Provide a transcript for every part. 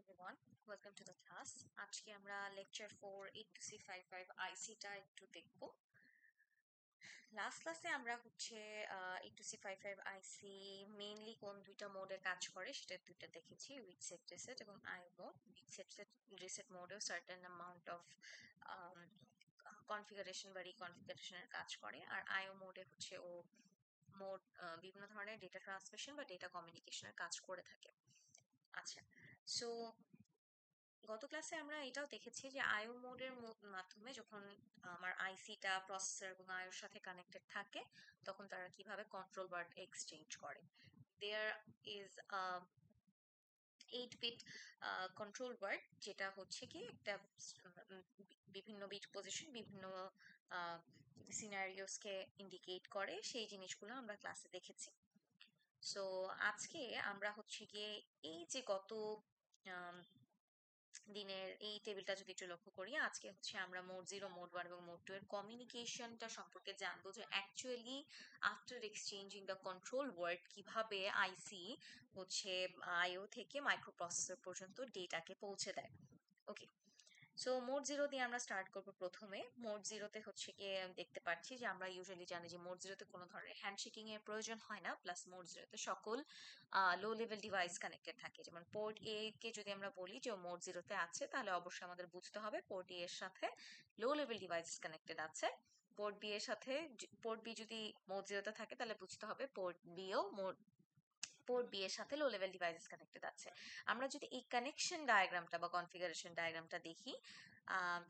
everyone, welcome to the class. আজকে আমরা lecture 4 8C55 আইসিটা একটু দেখব। লাস্ট ক্লাসে আমরা হচ্ছে 8C55 আইসি মেইনলি কোন দুইটা মোডে কাজ করে সেটা দুইটা দেখেছি, উইথ সেট রিসেট এবং IO mode. With set reset মোডেও সার্টেন অ্যামাউন্ট অফ কনফিগারেশন বা রিকনফিগারেশনের কাজ করে, আর আইও মোডে হচ্ছে ও মোড বিভিন্ন ধরনের ডেটা ট্রান্সমিশন বা ডেটা কমিউনিকেশনের কাজ করে থাকে। আচ্ছা, সো গত ক্লাসে আমরা এটাও দেখেছি যে আইও মোডের মাধ্যমে যখন আমার আইসিটা প্রসেসর এবং আইওর সাথে কানেক্টেড থাকে তখন তারা কিভাবে কন্ট্রোল ওয়ার্ড এক্সচেঞ্জ করে। There is 8 bit control word, যেটা হচ্ছে কি একটা বিভিন্ন বিট পজিশন বিভিন্ন সিনারিওসকে ইন্ডিকেট করে, সেই জিনিসগুলো আমরা ক্লাসে দেখেছি। সো আজকে আমরা হচ্ছে গিয়ে এই যে গত দিনের এই টেবিলটা যদি একটু লক্ষ্য করি, আজকে হচ্ছে আমরা মোড 0, মোড 1 এবং মোড 2 এর কমিউনিকেশনটা সম্পর্কে জানবো, যে actually after exchanging the control word কিভাবে আইসি হচ্ছে আইও থেকে মাইক্রোপ্রসেসর পর্যন্ত ডেটাকে পৌঁছে দেয়। ওকে, সো মোড 0 দিয়ে আমরা স্টার্ট করবো। প্রথমে মোড 0-তে হচ্ছে গিয়ে দেখতে পাচ্ছি যে আমরা ইউজুয়ালি জানি যে মোড 0-তে কোনো ধরনের হ্যান্ডশেকিং এর প্রয়োজন হয় না, প্লাস মোড 0-তে সকল লো লেভেল ডিভাইস কানেক্টেড থাকে। যেমন পোর্ট এ কে যদি আমরা বলি যে মোড 0-তে আছে, তাহলে অবশ্যই আমাদের বুঝতে হবে পোর্ট এ এর সাথে লো লেভেল ডিভাইস কানেক্টেড আছে। পোর্ট বি এর সাথে, পোর্ট বি যদি মোড 0-তে থাকে তাহলে বুঝতে হবে পোর্ট বি ও পোর্ট বি এর সাথে লো লেভেল ডিভাইসেস কানেক্টেড আছে। আমরা যদি এই কানেকশন ডায়াগ্রামটা বা কনফিগারেশন ডায়াগ্রামটা দেখি,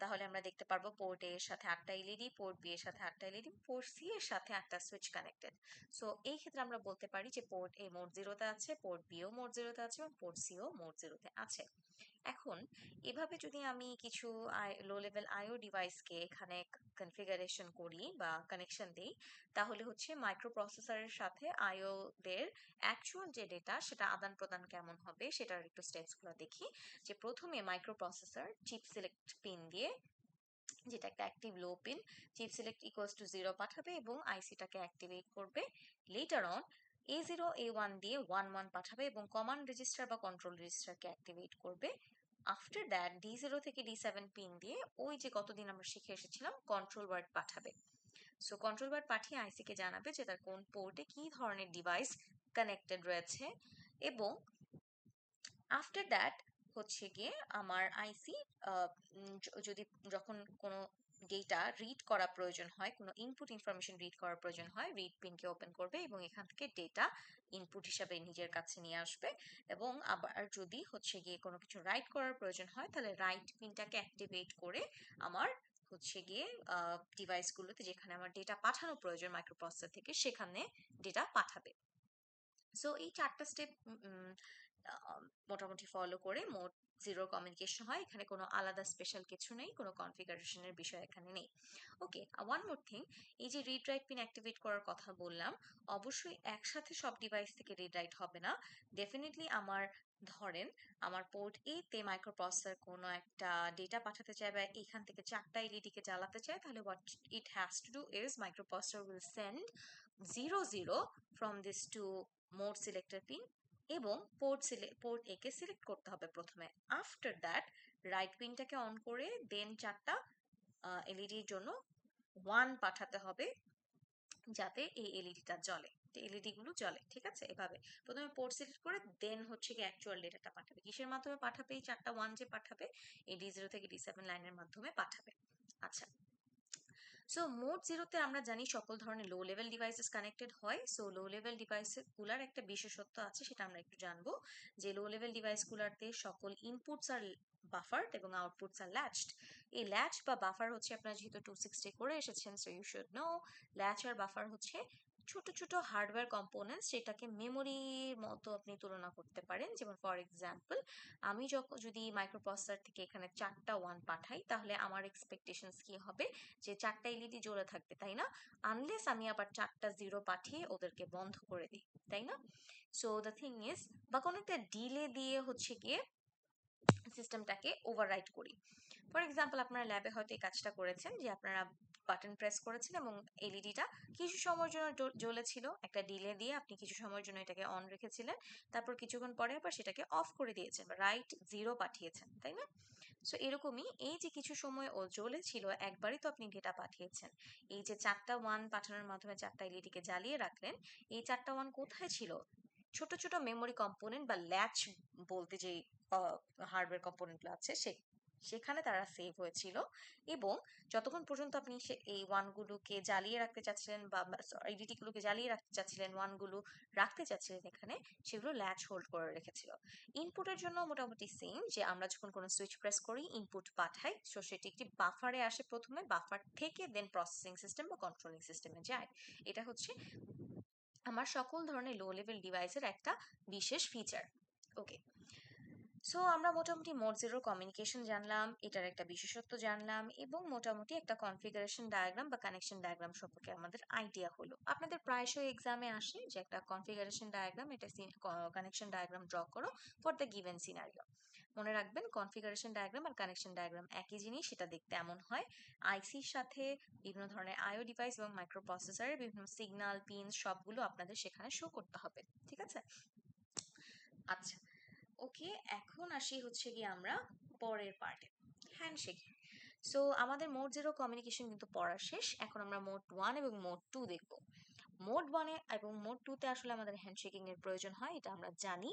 তাহলে আমরা দেখতে পারবো পোর্ট এ এর সাথে 8টা এলইডি, পোর্ট বি এর সাথে 8টা এলইডি, পোর্ট সি এর সাথে 8টা সুইচ কানেক্টেড। সো এই ক্ষেত্রে আমরা বলতে পারি যে পোর্ট এ মোড 0-তে আছে, পোর্ট বি ও মোড 0-তে আছে এবং পোর্ট সি ও মোড 0-তে আছে। এখন এভাবে যদি আমি কিছু লো লেভেল আইও ডিভাইসকে এখানে কনফিগারেশন করি বা কানেকশন দিই, তাহলে হচ্ছে মাইক্রোপ্রসেসরের সাথে আইও দের অ্যাকচুয়াল যে ডেটা সেটা আদান প্রদান কেমন হবে সেটার একটু স্টেপসগুলো দেখি। যে প্রথমে মাইক্রোপ্রসেসর চিপ সিলেক্ট পিন দিয়ে, যেটা একটা active low pin, chip select equals to 0 পাঠাবে এবং আইসিটাকে অ্যাক্টিভেট করবে। লেটার অন A0 A1 দিয়ে 1 1 পাঠাবে এবং কমান্ড রেজিস্টার বা কন্ট্রোল রেজিস্টারকে অ্যাক্টিভেট করবে। আফটার দ্যাট D0 থেকে D7 পিন দিয়ে ওই যে কতদিন আমরা শিখে এসেছিলাম কন্ট্রোল ওয়ার্ড পাঠাবে। সো কন্ট্রোল ওয়ার্ড পাঠিয়ে আইসিকে জানাবে যে তার কোন পোর্টে কি ধরনের ডিভাইস কানেক্টেড রয়েছে, এবং আফটার দ্যাট হচ্ছে গিয়ে আমার আইসি যদি যখন কোনো ডেটা রিড করা প্রয়োজন হয়, কোনো ইনপুট ইনফরমেশন রিড করার প্রয়োজন হয়, রিড পিনকে ওপেন করবে এবং এখান থেকে ডেটা ইনপুট হিসাবে নিজের কাছে নিয়ে আসবে। এবং আবার যদি হচ্ছে গিয়ে কোনো কিছু রাইট করার প্রয়োজন হয়, তাহলে রাইট পিনটাকে অ্যাক্টিভেট করে আমার হচ্ছে গিয়ে ডিভাইসগুলোতে যেখানে আমার ডেটা পাঠানো প্রয়োজন মাইক্রোপ্রসেসর থেকে, সেখানে ডেটা পাঠাবে। সো এই 4টা স্টেপ মোটামুটি ফলো করে মোড 0 কমিউনিকেশন হয়। এখানে কোনো আলাদা স্পেশাল কিছু নেই, কোনো কনফিগারেশনের বিষয় এখানে নেই। ওকে, ওয়ান মোর থিং, এই যে রিড রাইট পিন অ্যাক্টিভেট করার কথা বললাম, অবশ্যই একসাথে সব ডিভাইস থেকে রিড রাইট হবে না। ডেফিনেটলি ধরেন আমার পোর্ট এ তে মাইক্রোপ্রসেসর কোনো একটা ডেটা পাঠাতে চায় বা এখান থেকে 4টা এলইডি কে জ্বালাতে চায়, তাহলে what it has to do is microprocessor will send 0 0 from this to mode selector pin এবং পোর্ট এ কে সিলেক্ট করতে হবে প্রথমে। আফটার দ্যাট রাইট পিনটাকে অন করে দেন 4টা এলইডির জন্য 1 পাঠাতে হবে, যাতে এই এলইডিটা জ্বলে, এলইডি গুলো জ্বলে। ঠিক আছে, এভাবে প্রথমে পোর্ট সিলেক্ট করে দেন হচ্ছে কি অ্যাকচুয়াল ডেটাটা পাঠাবে। কিসের মাধ্যমে পাঠাবে? এই 4টা 1 যে পাঠাবে, এই D0 থেকে D7 লাইনের মাধ্যমে পাঠাবে। আচ্ছা, সো মোড 0-তে আমরা জানি সকল ধরনের লো লেভেল ডিভাইসেস কানেক্টেড হয়। সো লো লেভেল ডিভাইসগুলোর একটা বিশেষত্ব আছে, সেটা আমরা একটু জানবো। যে লো লেভেল ডিভাইসগুলোতে সকল ইনপুটস আর বাফারড এবং আউটপুটস আর ল্যাচড। এই ল্যাচ বা বাফার হচ্ছে, আপনারা যেহেতু 260 করে এসেছেন, so you should know, latch আর বাফার হচ্ছে ছোট ছোট হার্ডওয়্যার কম্পোনেন্টস, যেটাকে মেমোরির মতো আপনি তুলনা করতে পারেন। যেমন ফর এক্সাম্পল, আমি যদি মাইক্রোপ্রসেসর থেকে এখানে 4টা 1 পাঠাই, তাহলে আমার এক্সপেকটেশনস কি হবে? যে 4টা এলইডি জ্বলে থাকবে, তাই না? আনলেস আমি আবার 4টা 0 পাঠিয়ে ওদেরকে বন্ধ করে দিই, তাই না? সো দ্য থিং ইজ, বা কোনো একটা ডিলে দিয়ে হচ্ছে গিয়ে সিস্টেমটাকে ওভাররাইট করি। ফর এক্সাম্পল, আপনারা ল্যাবে হয়তো এই কাজটা করেছেন যে আপনারা বাটন প্রেস করেছেন এবং এলইডিটা কিছু সময়ের জন্য জ্বলেছিল, একটা ডিলে দিয়ে আপনি কিছু সময়ের জন্য এটাকে অন রেখেছিলেন, তারপর কিছুক্ষণ পরে আবার সেটাকে অফ করে দিয়েছেন বা রাইট 0 পাঠিয়েছেন, তাই না? সো এরকমই এই যে কিছু সময় ও জ্বলেছিল, একবারই তো আপনি ডেটা পাঠিয়েছেন, এই যে 4টা 1 পাঠানোর মাধ্যমে 4টা এলইডিকে জ্বালিয়ে রাখলেন, এই 4টা 1 কোথায় ছিল? ছোট ছোট মেমোরি কম্পোনেন্ট বা ল্যাচ বলতে যে হার্ডওয়্যার কম্পোনেন্টগুলো আছে সেখানে তারা সেভ হয়েছিল। এবং যতক্ষণ পর্যন্ত আপনি এই ওয়ানগুলোকে জ্বালিয়ে রাখতে চাচ্ছিলেন বা এলইডি গুলোকে জ্বালিয়ে রাখতে চাচ্ছিলেন, ওয়ানগুলো রাখতে চাচ্ছিলেন এখানে, সেগুলো ল্যাচ হোল্ড করে রেখেছিল। ইনপুটের জন্য মোটামুটি সেম, যে আমরা যখন কোনো সুইচ প্রেস করি ইনপুট পাঠাই, সো সেটি একটি বাফারে আসে, প্রথমে বাফার থেকে দেন প্রসেসিং সিস্টেম বা কন্ট্রোলিং সিস্টেমে যায়। এটা হচ্ছে আমার সকল ধরনের লো লেভেল ডিভাইসের একটা বিশেষ ফিচার। ওকে, সো আমরা মোটামুটি মোড জিরো কমিউনিকেশন জানলাম, এটার একটা বিশেষত্ব জানলাম, এবং মোটামুটি একটা কনফিগারেশন ডায়াগ্রাম বা কানেকশন ডায়াগ্রাম সম্পর্কে আমাদের আইডিয়া হলো। আপনাদের প্রায়শই এক্সামে আসে যে একটা কনফিগারেশন ডায়াগ্রাম, এটা কানেকশন ডায়াগ্রাম ড্র করো ফর দ্য গিভেন সিনারিও। মনে রাখবেন কনফিগারেশন ডায়াগ্রাম আর কানেকশন ডায়াগ্রাম একই জিনিস, সেটা দেখতে এমন হয়। আইসির সাথে বিভিন্ন ধরনের আইও ডিভাইস এবং মাইক্রো প্রসেসরের বিভিন্ন সিগন্যাল পিন সবগুলো আপনাদের সেখানে শো করতে হবে, ঠিক আছে? আচ্ছা, ওকে, এখন আসি হচ্ছে কি আমরা পরের পার্টে, হ্যান্ডশেকিং। সো আমাদের মোড জিরো কমিউনিকেশন কিন্তু পড়া শেষ, এখন আমরা মোড 1 এবং মোড 2 দেখব। মোড 1 এ এবং মোড 2 তে আসলে আমাদের হ্যান্ডশেকিং এর প্রয়োজন হয়, এটা আমরা জানি।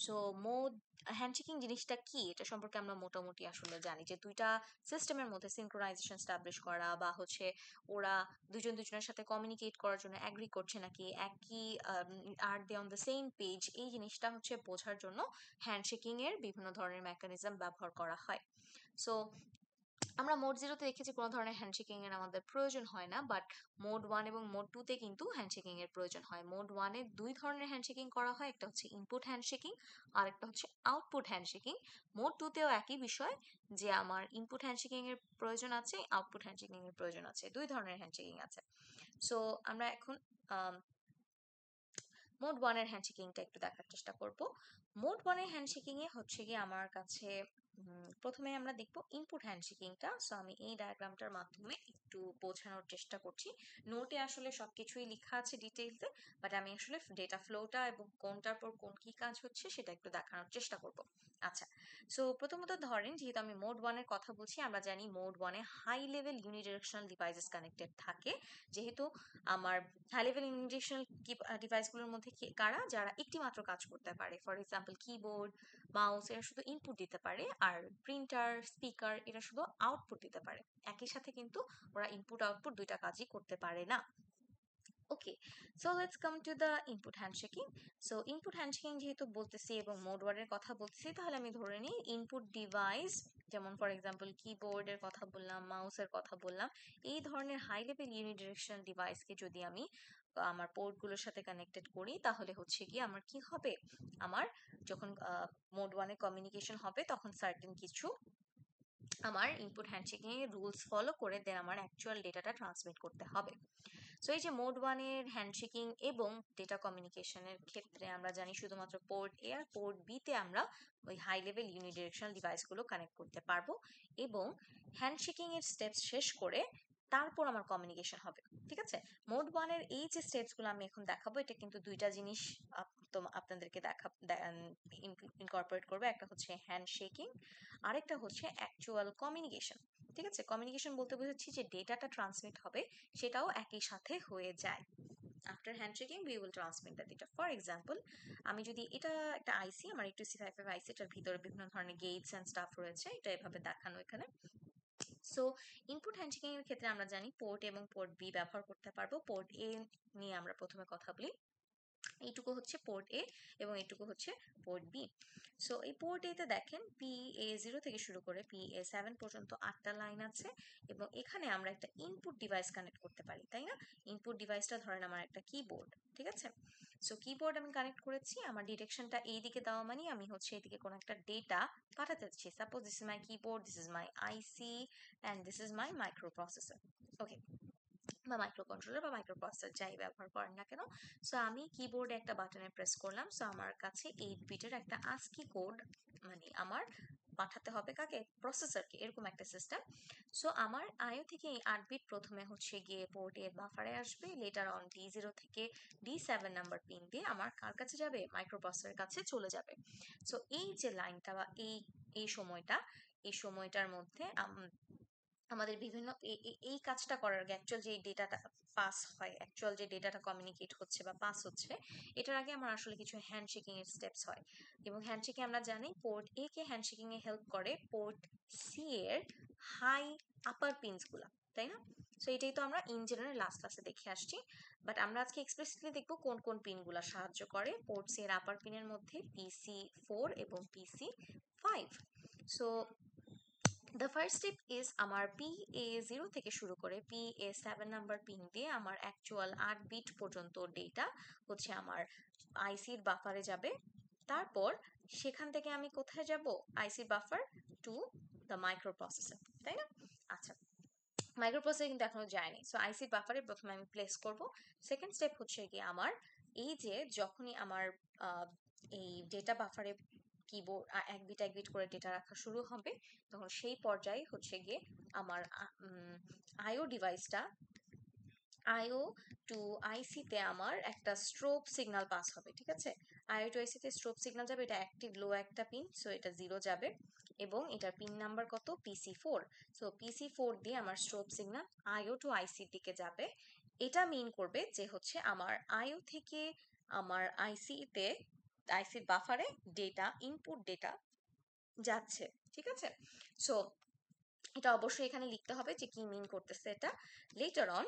সো মোড হ্যান্ডশেকিং জিনিসটা কি এটা সম্পর্কে আমরা মোটামুটি আসলে জানি, যে দুইটা সিস্টেমের মধ্যে সিনক্রোনাইজেশন স্টাবলিশ করা, বা হচ্ছে ওরা দুজন দুজনের সাথে কমিউনিকেট করার জন্য অ্যাগ্রি করছে নাকি, একই are they on the same page, এই জিনিসটা হচ্ছে বোঝার জন্য হ্যান্ডশেকিং এর বিভিন্ন ধরনের মেকানিজম ব্যবহার করা হয়। সো আমরা মোড জিরোতে দেখেছি কোনো ধরনের হ্যান্ডশেকিং এর আমাদের প্রয়োজন হয় না, বাট মোড 1 এবং মোড 2 তে কিন্তু হ্যান্ডশেকিং এর প্রয়োজন হয়। মোড 1 এ দুই ধরনের হ্যান্ডশেকিং করা হয়, একটা হচ্ছে ইনপুট হ্যান্ডশেকিং আর একটা হচ্ছে আউটপুট হ্যান্ডশেকিং। মোড 2 তেও একই বিষয়, যে আমার ইনপুট হ্যান্ডশেকিং এর প্রয়োজন আছে, আউটপুট হ্যান্ডশেকিং এর প্রয়োজন আছে, দুই ধরনের হ্যান্ডশেকিং আছে। সো আমরা এখন মোড 1 এর হ্যান্ডশেকিংটা একটু দেখার চেষ্টা করব। মোড 1 এর হ্যান্ডশেকিং এ হচ্ছে কি আমার কাছে প্রথমে আমরা দেখব ইনপুট হ্যান্ডশেকিংটা। সো আমি এই ডায়াগ্রামটার মাধ্যমে একটু বোঝানোর চেষ্টা করছি। নোটে আসলে সবকিছুই লেখা আছে ডিটেইলসে, বাট আমি আসলে ডেটা ফ্লোটা এবং কোনটার পর কোন কি কাজ হচ্ছে সেটা একটু দেখানোর চেষ্টা করব। আচ্ছা, সো প্রথমত ধরেন, যেহেতু আমি মোড 1 এর কথা বলছি, আমরা জানি মোড 1 এ high level unidirectional devices connected থাকে। যেহেতু আমার হাই লেভেল ইউনিডিরেকশনাল ডিভাইসগুলোর মধ্যে কারা, যারা একটি মাত্র কাজ করতে পারে, ফর এক্সাম্পল কিবোর্ড, মাউস, এরা শুধু ইনপুট দিতে পারে, আর প্রিন্টার, স্পিকার, এরা শুধু আউটপুট দিতে পারে। একই সাথে কিন্তু ওরা ইনপুট আউটপুট দুইটা কাজই করতে পারে না। Okay, so let's come to the input handshaking. So input handshaking যেহেতু বলতেছি এবং মোড 1 এর কথা বলতেছি, তাহলে আমি ধরে নিই ইনপুট ডিভাইস, যেমন ফর এক্সাম্পল কিবোর্ডের কথা বললাম, মাউসের কথা বললাম, এই ধরনের হাই লেভেল ইউনিডিরেকশনাল ডিভাইসকে যদি আমি আমার পোর্টগুলোর সাথে কানেক্টেড করি, তাহলে হচ্ছে কি আমার কি হবে, আমার যখন মোড 1 এ কমিউনিকেশন হবে, তখন সার্টেন কিছু আমার ইনপুট হ্যান্ডশেকিং এর রুলস ফলো করে দেন আমার অ্যাকচুয়াল ডেটাটা ট্রান্সমিট করতে হবে। সো এই যে মোড 1 এর হ্যান্ডশেকিং এবং ডেটা কমিউনিকেশনের ক্ষেত্রে আমরা জানি শুধুমাত্র পোর্ট এ আর পোর্ট বি তে আমরা ওই হাই লেভেল ইউনিডিরেকশনাল ডিভাইসগুলো কানেক্ট করতে পারবো, এবং হ্যান্ডশেকিং এর স্টেপস শেষ করে তারপর আমার কমিউনিকেশন হবে, ঠিক আছে? মোড 1 এর এই যে স্টেপসগুলো আমি এখন দেখাবো, এটা কিন্তু দুইটা জিনিস তো আপনাদেরকে ইনকর্পোরেট করবে, একটা হচ্ছে হ্যান্ডশেকিং, আরেকটা হচ্ছে অ্যাকচুয়াল কমিউনিকেশন। ঠিক আছে, কমিউনিকেশন বলতে বুঝাচ্ছি যে ডেটাটা ট্রান্সমিট হবে সেটাও একই সাথে হয়ে যায়। After handshaking we will transmit the data. For example, আমি যদি এটা একটা আইসি, আমার একটু C55 আইসি, এটার ভিতরে বিভিন্ন ধরনের গেটস এন্ড স্টাফ রয়েছে, এটা এভাবে দেখানো এখানে। সো ইনপুট হ্যান্ডশেকিং এর ক্ষেত্রে আমরা জানি পোর্ট এবং পোর্ট বি ব্যবহার করতে পারবো। পোর্ট এ নিয়ে আমরা প্রথমে কথা বলি, এইটুকু হচ্ছে পোর্ট এ এবং এইটুকু হচ্ছে পোর্ট বি। সো এই পোর্ট এ তে দেখেন PA0 থেকে শুরু করে PA7 পর্যন্ত 8টা লাইন আছে, এবং এখানে আমরা একটা ইনপুট ডিভাইস কানেক্ট করতে পারি, তাই না? ইনপুট ডিভাইসটা ধরেন আমার একটা কিবোর্ড, ঠিক আছে? সো কিবোর্ড আমি কানেক্ট করেছি, আমার ডিরেকশনটা এই দিকে দেওয়া মানে আমি হচ্ছে এদিকে কোনো একটা ডেটা পাঠাতে যাচ্ছি। Suppose this is my keyboard, this is my IC, and this is my micro processor. Okay, বা মাইক্রো কন্ট্রোলার বা মাইক্রো প্রসেসর যাই ব্যবহার করেন না কেন। সো আমি কিবোর্ডে একটা বাটনে প্রেস করলাম, সো আমার কাছে 8 বিটের একটা ASCII কোড, মানে আমার পাঠাতে হবে কাকে, প্রসেসরকে, এরকম একটা সিস্টেম। সো আমার আইও থেকে এই 8 বিট প্রথমে হচ্ছে গিয়ে পোর্ট এ বাফারে আসবে, লেটার অন D0 থেকে D7 নাম্বার পিন দিয়ে আমার কার কাছে যাবে, মাইক্রোপ্রসেসরের কাছে চলে যাবে। সো এই যে লাইনটা বা এই সময়টা, এই সময়টার মধ্যে আমাদের বিভিন্ন এই কাজটা করার আগে অ্যাকচুয়াল যে ডেটাটা পাস হয়, অ্যাকচুয়াল যে ডেটাটা কমিউনিকেট হচ্ছে বা পাস হচ্ছে, এটার আগে আমার আসলে কিছু হ্যান্ডশেকিং এর স্টেপস হয়। এবং হ্যান্ডশেকিং আমরা জানি পোর্ট এ কে হ্যান্ডশেকিং এ হেল্প করে পোর্ট সি এর হাই আপার পিনস গুলা, তাই না? সো এটাই তো আমরা ইন জেনারেল লাস্ট ক্লাসে দেখে আসছি, বাট আমরা আজকে এক্সপ্লিসিটলি দেখবো কোন কোন পিন গুলা সাহায্য করে পোর্ট সি এর আপার পিনের মধ্যে, PC4 এবং PC5। So the first step is আমার PA0 থেকে শুরু করে PA7 নাম্বার পিন দিয়ে আমার অ্যাকচুয়াল 8 বিট পর্যন্ত ডেটা হচ্ছে আমার আইসির বাফারে যাবে। তারপর সেখান থেকে আমি কোথায় যাব, আইসির বাফার টু দ্য মাইক্রোপ্রসেসর, তাই না? আচ্ছা, মাইক্রোপ্রসেসর কিন্তু এখনো যায়নি, সো আইসির বাফারে প্রথমে আমি প্লেস করব। সেকেন্ড স্টেপ হচ্ছে গিয়ে আমার এই যে যখনই আমার এই ডেটা বাফারে কিবোর্ড এক বিট এক বিট করে ডেটা রাখা শুরু হবে, তখন সেই পর্যায়ে হচ্ছে গিয়ে আমার আইও ডিভাইসটা, আইও টু আইসিতে আমার একটা স্ট্রোব সিগন্যাল পাস হবে, ঠিক আছে? আইও টু আইসিতে স্ট্রোব সিগন্যাল যাবে, এটা অ্যাক্টিভ লো একটা পিন, সো এটা 0 যাবে। এবং এটার পিন নাম্বার কত, PC4। সো PC4 দিয়ে আমার স্ট্রোব সিগন্যাল আইও টু আইসির দিকে যাবে। এটা মিন করবে যে হচ্ছে আমার আইও থেকে আমার আইসিতে, আইসির বাফারে ডেটা, ইনপুট ডেটা যাচ্ছে, ঠিক আছে? সো এটা অবশ্যই এখানে লিখতে হবে যে কি মিন করতেছে এটা। লেটার অন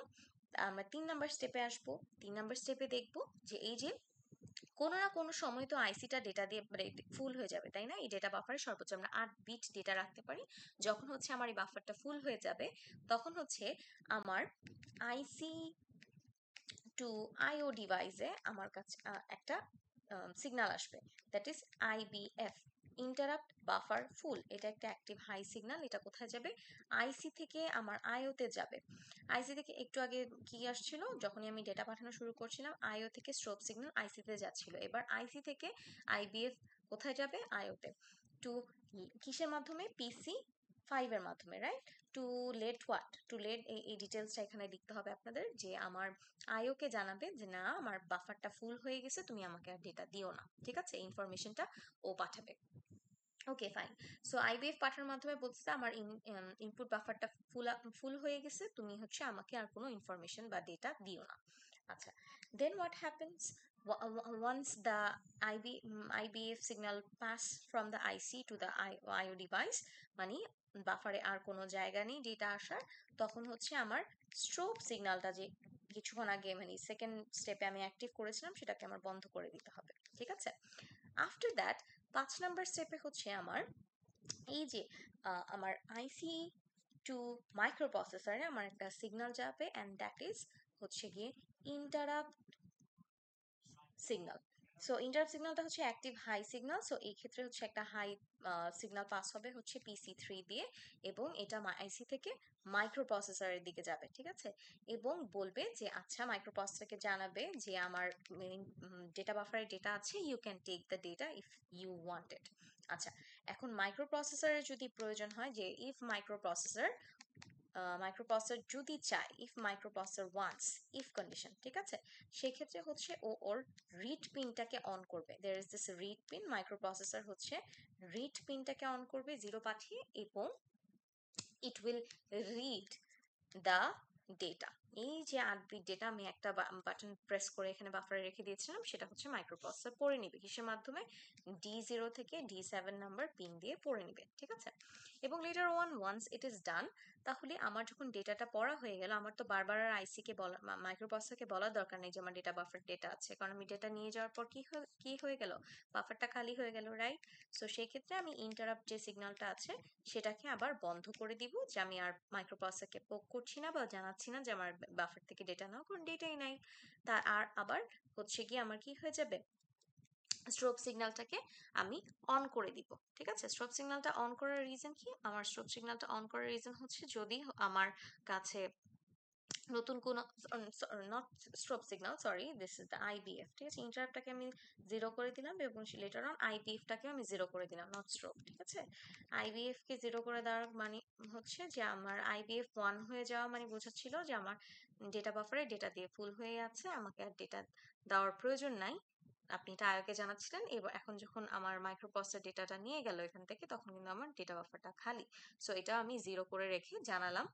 আমরা 3 নাম্বার স্টেপে আসবো। 3 নাম্বার স্টেপে দেখবো যে এই যে কোনো না কোনো সময় তো আইসিটা ডেটা দিয়ে ফুল হয়ে যাবে, তাই না? এই ডেটা বাফারে সর্বোচ্চ আমরা 8 বিট ডেটা রাখতে পারি। যখন হচ্ছে আমার এই বাফারটা ফুল হয়ে যাবে, তখন হচ্ছে আমার আইসি টু আইও ডিভাইসে আমার কাছে একটা সিগন্যাল আসবে, that is IBF, interrupt buffer full. এটা একটা অ্যাক্টিভ হাই সিগন্যাল। এটা কোথায় যাবে, আইসি থেকে আমার আইওতে যাবে। আইসি থেকে একটু আগে কি আসছিল, যখনই আমি ডেটা পাঠানো শুরু করছিলাম আইও থেকে স্ট্রোব সিগন্যাল আইসিতে যাচ্ছিল, এবার আইসি থেকে IBF কোথায় যাবে, আইওতে। টু কিসের মাধ্যমে, PC5 এর মাধ্যমে, right? To let what, to let এই ডিটেলসটা এখানে লিখতে হবে আপনাদের, যে আমার আইও কে জানাবে যে না আমার বাফারটা ফুল হয়ে গেছে, তুমি আমাকে আর ডেটা দিও না, ঠিক আছে? ইনফরমেশনটা ও পাঠাবে। Okay fine. সো IBF পাঠানোর মাধ্যমে বলছে আমার ইনপুট বাফারটা ফুল হয়ে গেছে, তুমি হচ্ছে আমাকে আর কোনো ইনফরমেশন বা ডেটা দিও না। আচ্ছা, then what happens once the IBF signal pass from the IC to the IO device, মানে বাফারে আর কোনো জায়গা নেই ডেটা আসার, তখন হচ্ছে আমার স্ট্রোব সিগন্যালটা যে কিছুক্ষণ আগে মানে সেকেন্ড স্টেপে আমি অ্যাক্টিভ করেছিলাম সেটাকে আমার বন্ধ করে দিতে হবে, ঠিক আছে? আফটার দ্যাট 5 নাম্বার স্টেপে হচ্ছে আমার এই যে আমার আইসি টু মাইক্রোপ্রসেসরে আমার একটা সিগন্যাল যাবে, অ্যান্ড দ্যাট ইজ হচ্ছে গিয়ে ইন্টারাপ্ট সিগন্যাল। সো ইন্টারাপ্ট সিগন্যালটা হচ্ছে অ্যাক্টিভ হাই সিগন্যাল। সো এই ক্ষেত্রে হচ্ছে একটা হাই সিগন্যাল পাস হবে হচ্ছে PC3 দিয়ে, এবং এটা আইসি থেকে মাইক্রোপ্রসেসরের দিকে যাবে, ঠিক আছে? এবং বলবে যে আচ্ছা, মাইক্রোপ্রসেসরকে জানাবে যে আমার ডেটা বাফারে ডেটা আছে, you can take the data if you wanted. আচ্ছা, এখন মাইক্রোপ্রসেসরের যদি প্রয়োজন হয়, যে ইফ মাইক্রোপ্রসেসর যদি চায়, if microprocessor wants, if condition, ঠিক আছে? সেক্ষেত্রে হচ্ছে ও ওর রিড পিনটাকে অন করবে। There is this read pin, microprocessor হচ্ছে রিড পিনটাকে অন করবে 0 পাঠিয়ে, এবং it will read the data. এই যে 8 বিট ডেটা আমি একটা বাটন প্রেস করে এখানে বাফারে রেখে দিয়েছিলাম, সেটা হচ্ছে মাইক্রোপ্রসেসর পড়ে নিবে। কিসের মাধ্যমে, D0 থেকে D7 নাম্বার পিন দিয়ে পড়ে নিবে, ঠিক আছে? এবং later one once it is done, তাহলে আমার যখন ডেটাটা পড়া হয়ে গেল, আমার তো বারবার আর আইসি কে বলা, মাইক্রোপ্রসেসরকে বলার দরকার নেই যে আমার ডেটা বাফার ডেটা আছে, কারণ আমি ডেটা নিয়ে যাওয়ার পর কি হয়ে গেল, বাফারটা খালি হয়ে গেল, রাইট? সো সেই ক্ষেত্রে আমি ইন্টারাপ্ট যে সিগন্যালটা আছে সেটাকে আবার বন্ধ করে দিব, যে আমি আর মাইক্রোপ্রসেসরকে পোক করছি না বা জানাচ্ছি না যে আমার বাফার থেকে ডেটা নাও, কারণ ডেটাই নাই। তা আর আবার হচ্ছে কি আমার কি হয়ে যাবে, স্ট্রোব সিগন্যালটাকে আমি অন করে দিব, ঠিক আছে? স্ট্রোব সিগন্যালটা অন করার রিজন কি, আমার স্ট্রোব সিগন্যালটা অন করার রিজন হচ্ছে যদি আমার কাছে নতুন কোনো not strobe signal, sorry, this is the IBF, ঠিক আছে। ইন্টারাপ্টটাকে আমি 0 করে দিলাম এবং লেটার অন আইবিএফটাকে আমি 0 করে দিলাম, নট স্ট্রোব, ঠিক আছে। আইবিএফ কে 0 করে দেওয়ার মানে হচ্ছে যে আমার আইবিএফ 1 হয়ে যাওয়া মানে বোঝাচ্ছিল যে আমার ডেটা বাফারে ডেটা দিয়ে ফুল হয়ে আছে, আমাকে আর ডেটা দেওয়ার প্রয়োজন নাই। আপনি এটা আয়োকে জানাচ্ছিলেন, এবার এখন যখন আমার মাইক্রোপ্রসেসর ডেটাটা নিয়ে গেল এখান থেকে, তখন কিন্তু আমার ডেটা বাফারটা খালি। সো এটা আমি 0 করে রেখে জানালাম,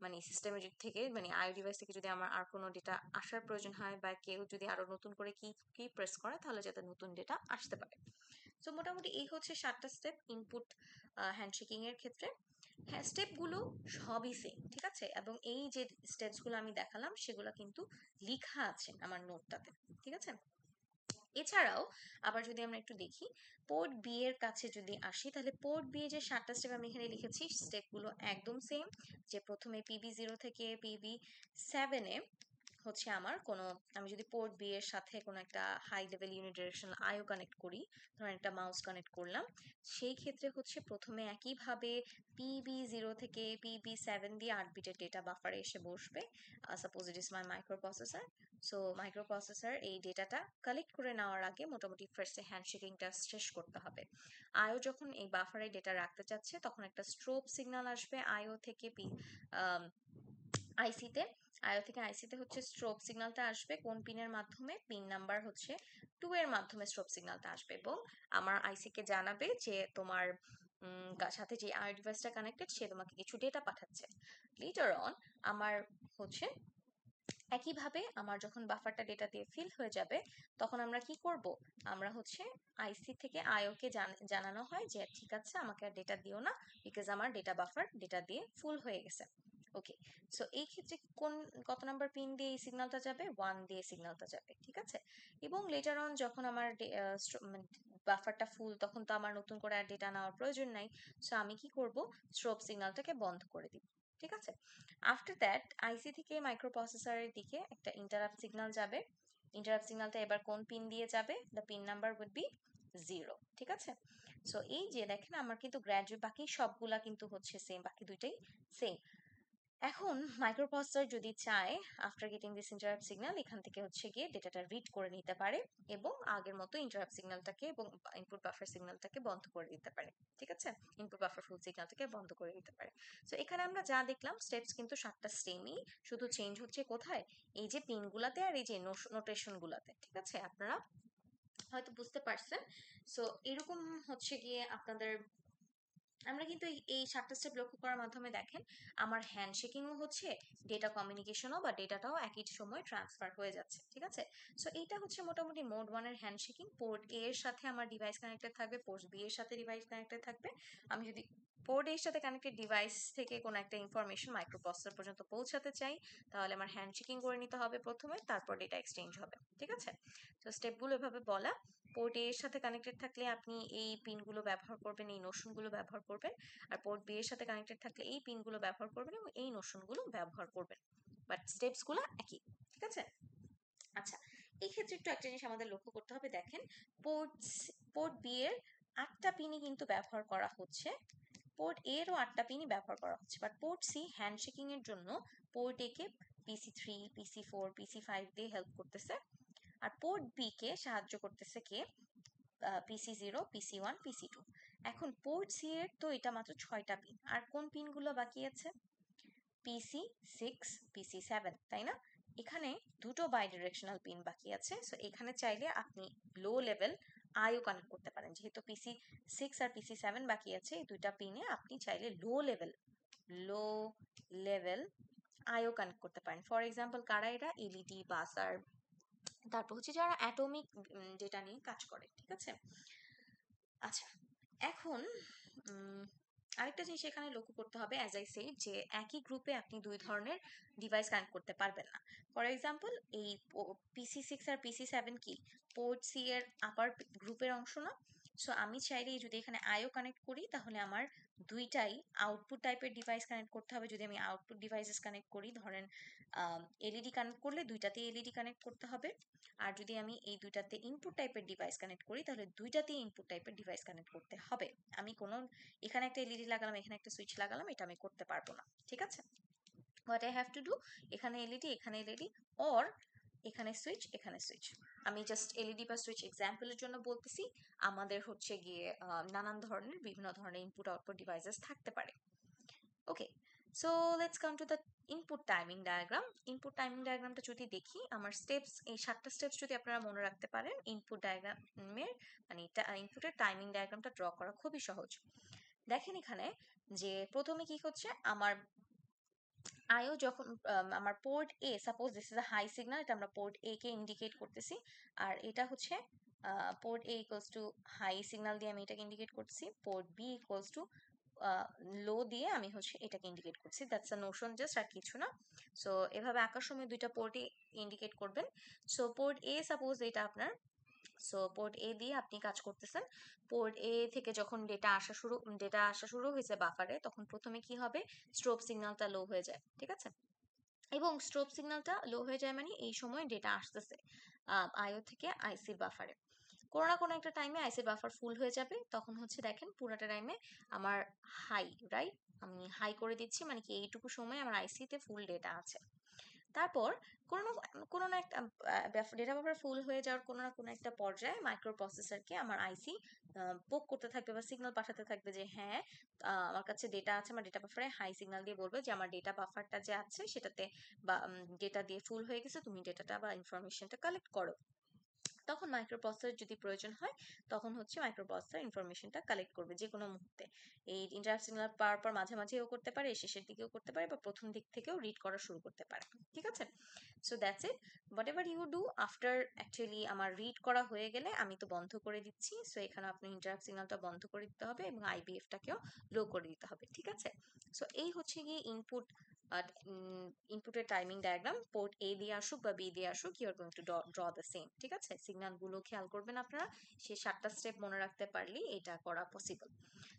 মানে সিস্টেমের থেকে, মানে আইও ডিভাইস থেকে যদি আমার আর কোনো ডেটা আসার প্রয়োজন হয় বা কেউ যদি আরো নতুন করে কি প্রেস করে, তাহলে যাতে নতুন ডেটা আসতে পারে। তো মোটামুটি এই হচ্ছে 7টা স্টেপ ইনপুট হ্যান্ডশেকিং এর ক্ষেত্রে। হ্যাঁ, স্টেপগুলো সবই সেম, ঠিক আছে, এবং এই যে স্টেপসগুলো আমি দেখালাম সেগুলো কিন্তু লেখা আছে আমার নোটটাতে, ঠিক আছে। এছাড়াও আবার যদি আমরা একটু দেখি পোর্ট বি এর কাছে যদি আসি, তাহলে পোর্ট বি এর যে 7টা স্টেপ আমি এখানে লিখেছি, স্টেপগুলো একদম সেম। যে প্রথমে পিবি 0 থেকে পিবি 7 এ হচ্ছে আমার কোনো, আমি যদি পোর্ট বি এর সাথে কোনো একটা হাই লেভেল ইউনিডিরেকশনাল আইও কানেক্ট করি, ধরেন একটা মাউস কানেক্ট করলাম, সেই ক্ষেত্রে হচ্ছে প্রথমে একইভাবে পিবি 0 থেকে পিবি 7 দিয়ে 8 বিটের ডেটা বাফারে এসে বসবে। Suppose it is my microprocessor. So microprocessor এই ডেটাটা কালেক্ট করে নেওয়ার আগে মোটামুটি ফার্স্টে হ্যান্ডশেকিংটা শেষ করতে হবে। আইও যখন এই বাফারে ডেটা রাখতে চাচ্ছে, তখন একটা স্ট্রোব সিগন্যাল আসবে আইও থেকে আইসিতে। আইও থেকে আইসিতে হচ্ছে স্ট্রোব সিগন্যালটা আসবে কোন পিনের মাধ্যমে, পিন নাম্বার হচ্ছে 2 এর মাধ্যমে স্ট্রোব সিগন্যালটা আসবে, এবং আমার আইসি কে জানাবে যে তোমার সাথে যে আইও ডিভাইসটা কানেক্টেড সে তোমাকে কিছু ডেটা পাঠাচ্ছে। লিটার অন আমার হচ্ছে একইভাবে আমার যখন বাফারটা ডেটা দিয়ে ফিল হয়ে যাবে, তখন আমরা কি করব, আমরা হচ্ছে আইসি থেকে আইও কে জানানো হয় যে ঠিক আছে আমাকে আর ডেটা দিও না, বিকজ আমার ডেটা বাফার ডেটা দিয়ে ফুল হয়ে গেছে। ওকে, সো এই ক্ষেত্রে কত নাম্বার পিন দিয়ে এই সিগন্যালটা যাবে, 1 দিয়ে সিগন্যালটা যাবে, ঠিক আছে। এবং লেটার অন যখন আমার বাফারটা ফুল, তখন তো আমার নতুন করে আর ডেটা নেওয়ার প্রয়োজন নাই। সো আমি কি করব, স্ট্রোব সিগন্যালটাকে বন্ধ করে দিব, ঠিক আছে। আফটার দ্যাট আইসি থেকে মাইক্রোপ্রসেসরের দিকে একটা ইন্টারাপ্ট সিগন্যাল যাবে। ইন্টারাপ্ট সিগন্যালটা এবার কোন পিন দিয়ে যাবে, the pin number would be 0, ঠিক আছে। সো এই যে দেখেন আমার কিন্তু গ্র্যাজুয়েট বাকি সবগুলা কিন্তু হচ্ছে সেম, বাকি দুইটাই সেম। এখন মাইক্রোপ্রসেসর যদি চায় after getting this interrupt signal এখান থেকে হচ্ছে গিয়ে ডেটাটা রিড করে নিতে পারে এবং আগের মতো ইন্টারাপ্ট সিগন্যালটাকে এবং ইনপুট বাফার সিগন্যালটাকে বন্ধ করে দিতে পারে, ঠিক আছে। ইনপুট বাফার ফুল সিগন্যালটাকে বন্ধ করে দিতে পারে। তো এখানে আমরা যা দেখলাম স্টেপস কিন্তু 7টা সেমই, শুধু চেঞ্জ হচ্ছে কোথায়, এই যে পিনগুলাতে আর এই যে নোটেশন গুলাতে, ঠিক আছে। আপনারা হয়তো বুঝতে পারছেন। সো এরকম হচ্ছে গিয়ে আপনাদের, আমরা কিন্তু এই 7টা স্টেপ লক্ষ্য করার মাধ্যমে দেখেন আমার হ্যান্ডশেকিংও হচ্ছে, ডেটা কমিউনিকেশনও বা ডেটাটাও একই সময় ট্রান্সফার হয়ে যাচ্ছে, ঠিক আছে। সো এইটা হচ্ছে মোটামুটি মোড 1 এর হ্যান্ডশেকিং। পোর্ট এ এর সাথে আমার ডিভাইস কানেক্টেড থাকবে, পোর্ট বি এর সাথে ডিভাইস কানেক্টেড থাকবে। আমি যদি পোর্ট এর সাথে কানেক্টেড ডিভাইস থেকে কোনো একটা ইনফরমেশন মাইক্রোপ্রসেসর পর্যন্ত পৌঁছাতে চাই, তাহলে আমার হ্যান্ডশেকিং করে নিতে হবে প্রথমে, তারপর ডেটা এক্সচেঞ্জ হবে, ঠিক আছে। তো স্টেপগুলো এভাবে বলা। পোর্ট এ এর সাথে কানেক্টেড থাকলে আপনি এই পিনগুলো ব্যবহার করবেন, এই নোশনগুলো ব্যবহার করবেন। আর পোর্ট বি এর সাথে কানেক্টেড থাকলে এই পিনগুলো ব্যবহার করবেন এবং এই নোশনগুলো ব্যবহার করবেন, বাট স্টেপস গুলো একই, ঠিক আছে। আচ্ছা, এই ক্ষেত্রে একটু একটা জিনিস আমাদের লক্ষ্য করতে হবে, দেখেন পোর্ট পোর্ট বি এর 8টা পিনই কিন্তু ব্যবহার করা হচ্ছে, পোর্ট এ এরও 8টা পিনই ব্যবহার করা হচ্ছে, বাট পোর্ট সি হ্যান্ডশেকিং এর জন্য পোর্ট এ কে পিসি 3 পিসি 4 পিসি 5 দিয়ে হেল্প করতেছে, আর পোর্ট বি কে সাহায্য করতেছে কে, পিসি 0 পিসি 1 পিসি 2। এখন পোর্ট সি এর তো এটা মাত্র 6টা পিন, আর কোন পিনগুলো বাকি আছে, পিসি 6 পিসি 7, তাই না। এখানে দুটো বাই ডিরেকশনাল পিন বাকি আছে। সো এখানে চাইলে আপনি লো লেভেল আইও কানেক্ট করতে পারেন, যেহেতু পিসি 6 আর পিসি 7 বাকি আছে, এই দুইটা পিনে আপনি চাইলে লো লেভেল আইও কানেক্ট করতে পারেন। ফর এক্সাম্পল কারা এরা, এলইডি, বাসার, তারপর হচ্ছে যারা অ্যাটমিক ডেটা নিয়ে কাজ করে, ঠিক আছে। আচ্ছা, এখন আরেকটা জিনিস এখানে লক্ষ্য করতে হবে, অ্যাজ আই সেড, যে একই গ্রুপে আপনি দুই ধরনের ডিভাইস কানেক্ট করতে পারবেন না। ফর এক্সাম্পল এই পিসি 6 আর পিসি 7 কি পোর্ট সি এর আপার গ্রুপের অংশ না। সো আমি চাইলে যদি এখানে আইও কানেক্ট করি, তাহলে আমার দুইটাই আউটপুট টাইপের ডিভাইস কানেক্ট করতে হবে। যদি আমি আউটপুট ডিভাইসেস কানেক্ট করি, ধরেন এলইডি কানেক্ট করলে দুইটাতেই এলইডি কানেক্ট করতে হবে, আর যদি আমি এই দুইটাতে ইনপুট টাইপের ডিভাইস কানেক্ট করি, তাহলে দুইটাতেই ইনপুট টাইপের ডিভাইস কানেক্ট করতে হবে। আমি কোনো এখানে একটা এলইডি লাগালাম, এখানে একটা সুইচ লাগালাম, এটা আমি করতে পারবো না, ঠিক আছে। What I have to do, এখানে এলইডি, এখানে এলইডি, অর এখানে সুইচ, এখানে সুইচ। আমি জাস্ট এলইডি বা সুইচ এক্সাম্পলের জন্য বলতেছি, আমাদের হচ্ছে গিয়ে নানান ধরনের বিভিন্ন ধরনের ইনপুট আউটপুট ডিভাইসেস থাকতে পারে। Okay, so let's come to the input timing diagram. Input timing ডায়াগ্রামটা যদি দেখি, আমার স্টেপস, এই 7টা স্টেপস যদি আপনারা মনে রাখতে পারেন, ইনপুট ডায়াগ্রামের মানে ইনপুটের টাইমিং ডায়াগ্রামটা ড্র করা খুবই সহজ। দেখেন এখানে যে প্রথমে কি হচ্ছে, আমার আইও যখন আমার port A, suppose this is a high signal, এটা আমরা পোর্ট এ কে ইন্ডিকেট করতেছি, আর এটা হচ্ছে port A equals to high signal দিয়ে আমি এটাকে ইন্ডিকেট করতেছি, port B equals to low দিয়ে আমি হচ্ছে এটাকে ইন্ডিকেট করছি। দ্যাটস আ নোশন জাস্ট, আর কিছু না। সো এভাবে আঁকার সময় দুইটা পোর্টই ইন্ডিকেট করবেন। সো পোর্ট এ সাপোজ এটা আপনার, সো পোর্ট এ দিয়ে আপনি কাজ করতেছেন। পোর্ট এ থেকে যখন ডেটা আসা শুরু হয়েছে বাফারে, তখন প্রথমে কি হবে, স্ট্রোব সিগন্যালটা লো হয়ে যায়, ঠিক আছে? এবং স্ট্রোব সিগন্যালটা লো হয়ে যায় মানে এই সময় ডেটা আসতেছে আইও থেকে আইসির বাফারে। কোনো না কোনো একটা টাইমে আইসির বাফার ফুল হয়ে যাবে, তখন হচ্ছে দেখেন পুরোটা টাইমে আমার হাই, রাইট, আমি হাই করে দিচ্ছি, মানে কি এইটুকু সময় আমার আইসিতে ফুল ডেটা আছে। তারপর কোনো না একটা ডেটা বাফার ফুল হয়ে যাওয়ার কোনো না কোনো একটা পর্যায়ে মাইক্রো প্রসেসরকে আমার আইসি পোক করতে থাকবে বা সিগন্যাল পাঠাতে থাকবে যে হ্যাঁ, আমার কাছে ডেটা আছে। আমার ডেটা বাফারে হাই সিগন্যাল দিয়ে বলবে যে আমার ডেটা বাফারটা যে আছে সেটাতে বা ডেটা দিয়ে ফুল হয়ে গেছে, তুমি ডেটাটা বা ইনফরমেশনটা কালেক্ট করো। তখন মাইক্রোপ্রসেসর যদি প্রয়োজন হয়, তখন হচ্ছে মাইক্রোপ্রসেসর ইনফরমেশনটা কালেক্ট করবে যে কোনো মুহূর্তে। এই ইন্টারাপ্ট সিগন্যাল পাওয়ার পর মাঝে মাঝেও করতে পারে, শেষের দিকেও করতে পারে, বা প্রথম দিক থেকেও রিড করা শুরু করতে পারে, ঠিক আছে? So that's it, whatever you do after, actually আমার রিড করা হয়ে গেলে আমি তো বন্ধ করে দিচ্ছি। সো এখানে আপনি ইন্টারাপ্ট সিগন্যালটা বন্ধ করে দিতে হবে এবং আইবিএফটাকেও লো করে দিতে হবে, ঠিক আছে? সো এই হচ্ছে গিয়ে ইনপুটের টাইমিং ডায়াগ্রাম। পোর্ট এ দিয়ে আসুক বা বি দিয়ে আসুক, you are going to draw the same, ঠিক আছে? সিগন্যাল গুলো খেয়াল করবেন আপনারা, সেই 7টা স্টেপ মনে রাখতে পারলেই এটা করা পসিবল।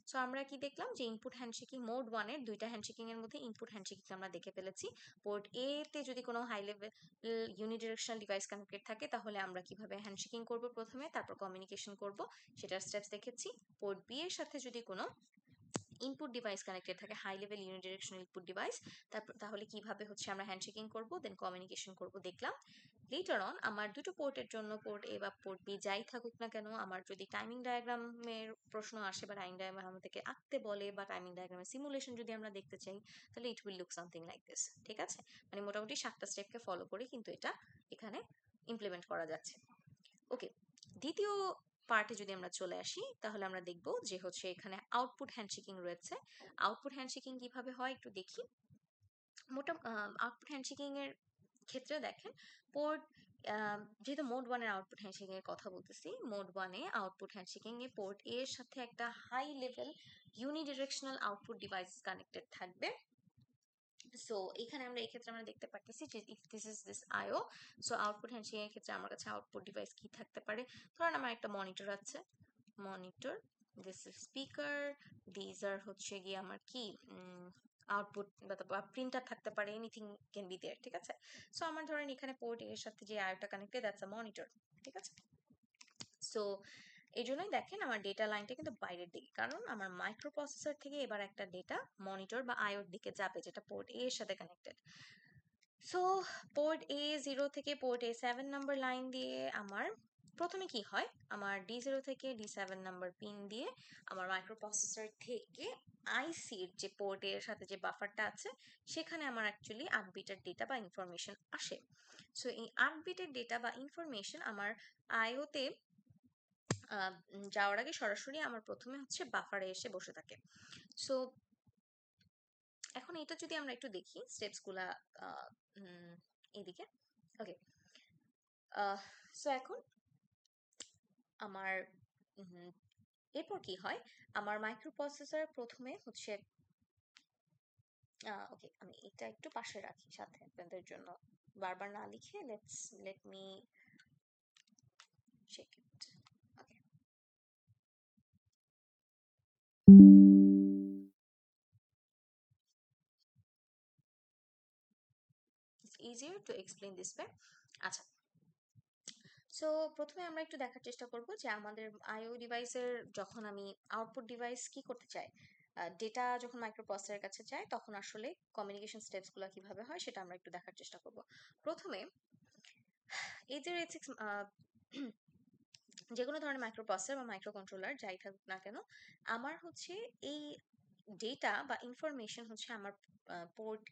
সো আমরা কি দেখলাম যে ইনপুট হ্যান্ডশেকিং মোড 1 এর দুইটা হ্যান্ডশেকিং এর মধ্যে ইনপুট হ্যান্ডশেকিং আমরা দেখে ফেলেছি। পোর্ট এ তে যদি কোনো high level unidirectional device connected থাকে, তাহলে আমরা কিভাবে হ্যান্ডশেকিং করব প্রথমে, তারপর কমিউনিকেশন করব, সেটার স্টেপস দেখেছি। পোর্ট বি এর সাথে যদি কোনো ইনপুট ডিভাইস কানেক্টেড থাকে, high level unidirectional input device, তাহলে কিভাবে হচ্ছে আমরা হ্যান্ডশেকিং করব, দেন কমিউনিকেশন করব, দেখলাম। লেটার অন আমার দুটো পোর্টের জন্য, পোর্ট এ বা পোর্ট বি যাই থাকুক না কেন, আমার যদি টাইমিং ডায়াগ্রামের প্রশ্ন আসে বা টাইমিং ডায়াগ্রাম আমাদেরকে আঁকতে বলে বা টাইমিং ডায়াগ্রামের সিমুলেশন যদি আমরা দেখতে চাই, তাহলে it will look something like this, ঠিক আছে? মানে মোটামুটি 7টা স্টেপকে ফলো করে কিন্তু এটা এখানে ইমপ্লিমেন্ট করা যাচ্ছে। ওকে, দ্বিতীয় পার্টে যদি আমরা চলে আসি, তাহলে আমরা দেখব যে হচ্ছে এখানে আউটপুট হ্যান্ডশেকিং রয়েছে। আউটপুট হ্যান্ডশেকিং কিভাবে হয় একটু দেখি। আউটপুট হ্যান্ডশেকিং এর ক্ষেত্রে দেখেন, পোর্ট যেহেতু মোড 1 এর আউটপুট হ্যান্ডশেকিং এর কথা বলতেছি, মোড 1 এ আউটপুট হ্যান্ডশেকিং এ পোর্ট এ এর সাথে একটা high level unidirectional output device connected থাকবে। সো এখানে আমরা এই ক্ষেত্রে আমরা দেখতে পাচ্ছি যে if this is this IO, so output handshaking এর ক্ষেত্রে আমার কাছে আউটপুট ডিভাইস কি থাকতে পারে। ধরেন আমার একটা মনিটর আছে, monitor, this is speaker, this আর হচ্ছে গিয়ে আমার কি আউটপুট বা প্রিন্টার থাকতে পারে, এনিথিং ক্যান বি দেয়ার, ঠিক আছে? সো আমার ধরেন এখানে পোর্ট এর সাথে যে আইওটা কানেক্টেড, দ্যাটস আ মনিটর, ঠিক আছে? সো এই জন্যই দেখেন আমার ডেটা লাইনটা কিন্তু বাইরের দিকে, কারণ আমার মাইক্রো প্রসেসর থেকে এবার একটা ডেটা মনিটর বা আইওর দিকে যাবে, যেটা পোর্ট এ এর সাথে কানেক্টেড। সো পোর্ট এ 0 থেকে পোর্ট এ 7 নাম্বার লাইন দিয়ে আমার প্রথমে কি হয়, আমার D0 থেকে D7 নাম্বার পিন দিয়ে আমার মাইক্রো প্রসেসর থেকে আইসির যে পোর্ট এর সাথে যে বাফারটা আছে, সেখানে আমার অ্যাকচুয়ালি 8 বিটের ডেটা বা ইনফরমেশন আসে। সো এই 8 বিটের ডেটা বা ইনফরমেশন আমার আইওতে যাওয়ার আগে সরাসরি আমার প্রথমে হচ্ছে বাফারে এসে বসে থাকে। সো এখন এটা যদি আমরা একটু দেখি স্টেপস গুলা এইদিকে। ওকে, সো এখন আমার এরপর কি হয়, আমার মাইক্রো প্রসেসর প্রথমে হচ্ছে ওকে, আমি এটা একটু পাশে রাখি সাথে আপনাদের জন্য বারবার না লিখে, let me check it. Okay, it's easier to explain this way. আচ্ছা, সো প্রথমে আমরা একটু দেখার চেষ্টা করব যে আমাদের আইও ডিভাইসের যখন আমি আউটপুট ডিভাইস কি করতে চাই, ডেটা যখন মাইক্রোপ্রসেসরের কাছে যায় তখন আসলে কমিউনিকেশন স্টেপসগুলো কিভাবে হয় সেটা আমরা একটু দেখার চেষ্টা করব। প্রথমে 8086 যে কোনো ধরনের মাইক্রোপ্রসেসর বা মাইক্রো কন্ট্রোলার যাই থাকুক না কেন, আমার হচ্ছে এই ডেটা বা ইনফরমেশন হচ্ছে আমার পোর্ট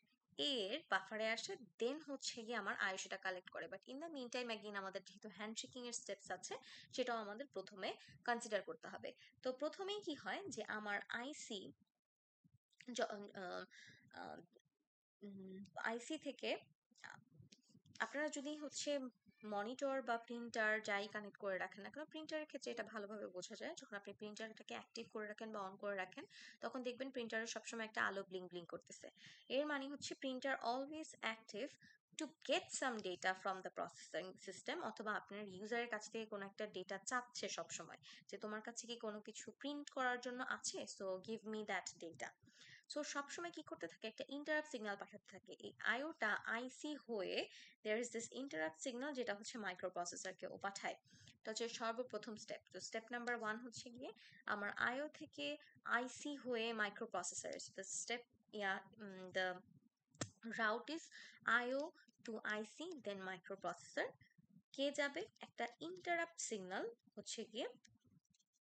এর বাফারে আসে, দেন হচ্ছে গিয়ে আমার আইও সেটা কালেক্ট করে। But in the meantime again আমাদের যেহেতু হ্যান্ডশেকিং এর স্টেপস আছে, সেটাও আমাদের প্রথমে কনসিডার করতে হবে। তো প্রথমেই কি হয় যে আমার আইসি আইসি থেকে আপনারা যদি হচ্ছে মনিটর বা প্রিন্টার যাই কানেক্ট করে রাখেন না কেন, প্রিন্টারের ক্ষেত্রে এটা ভালোভাবে বোঝা যায়। যখন আপনি প্রিন্টারটাকে অ্যাক্টিভ করে রাখেন বা অন করে রাখেন, তখন দেখবেন প্রিন্টারে সবসময় একটা আলো ব্লিং ব্লিং করতেছে। এর মানে হচ্ছে printer always active to get some data from the processing system, অথবা আপনার ইউজারের কাছ থেকে কোনো একটা ডেটা চাচ্ছে সবসময়, যে তোমার কাছে কি কোনো কিছু প্রিন্ট করার জন্য আছে, so give me that data. So সবসময় কি করতে থাকে, একটা ইন্টারাপ্ট সিগন্যাল পাঠাতে থাকে। এই আইওটা আইসি হয়ে there is this interrupt signal, যেটা হচ্ছে মাইক্রোপ্রসেসরকে ও পাঠায়। এটা হচ্ছে সর্বপ্রথম স্টেপ। তো স্টেপ নাম্বার 1 হচ্ছে গিয়ে আমার আইও থেকে আইসি হয়ে microprocessor. The step, yeah, the route is IO to IC then microprocessor. কে যাবে, একটা ইন্টারাপ্ট সিগন্যাল হচ্ছে গিয়ে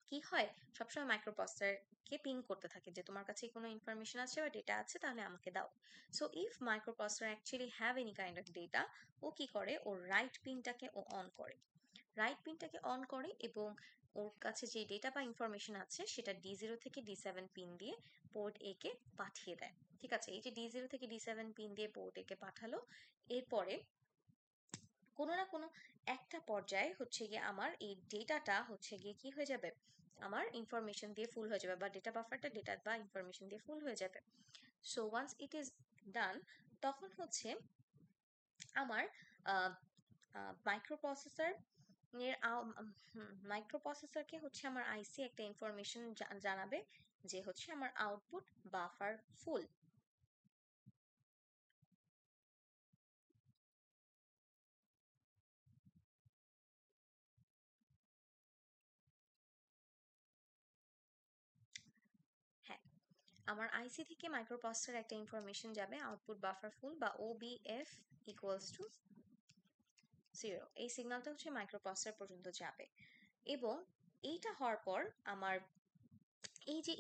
কি হয়, সবসময় মাইক্রোপ্রসেসরকে পিং করতে থাকে যে তোমার কাছে কোনো ইনফরমেশন আছে বা ডেটা আছে, তাহলে আমাকে দাও। So if microprocessor actually have any kind of data, ও কি করে, ওর রাইট পিনটাকে ও অন করে। রাইট পিনটাকে অন করে এবং ওর কাছে যে ডেটা বা ইনফরমেশন আছে সেটা D0 থেকে D7 পিন দিয়ে পোর্ট এ কে পাঠিয়ে দেয়। ঠিক আছে, এই যে D0 থেকে D7 পিন দিয়ে পোর্ট এ কে পাঠালো, এরপরে কোনো না কোনো একটা পর্যায়ে হচ্ছে গিয়ে আমার এই ডেটাটা হচ্ছে গিয়ে কি হয়ে যাবে, আমার ইনফরমেশন দিয়ে ফুল হয়ে যাবে, বা ডেটা বাফারটা ডেটা বা ইনফরমেশন দিয়ে ফুল হয়ে যাবে। So once it is done, তখন হচ্ছে আমার মাইক্রোপ্রসেসর এর মাইক্রোপ্রসেসরকে হচ্ছে আমার আইসি একটা ইনফরমেশন জানাবে যে হচ্ছে আমার আউটপুট বাফার ফুল। হ্যাঁ, আমার আইসি থেকে মাইক্রোপ্রসেসর একটা ইনফরমেশন যাবে, আউটপুট বাফার ফুল বা OBF ইকুয়ালস টু 0। এই সিগন্যালটা হচ্ছে মাইক্রোপ্রসেসর পর্যন্ত যাবে, এবং এইটা হওয়ার পর আমার এই যে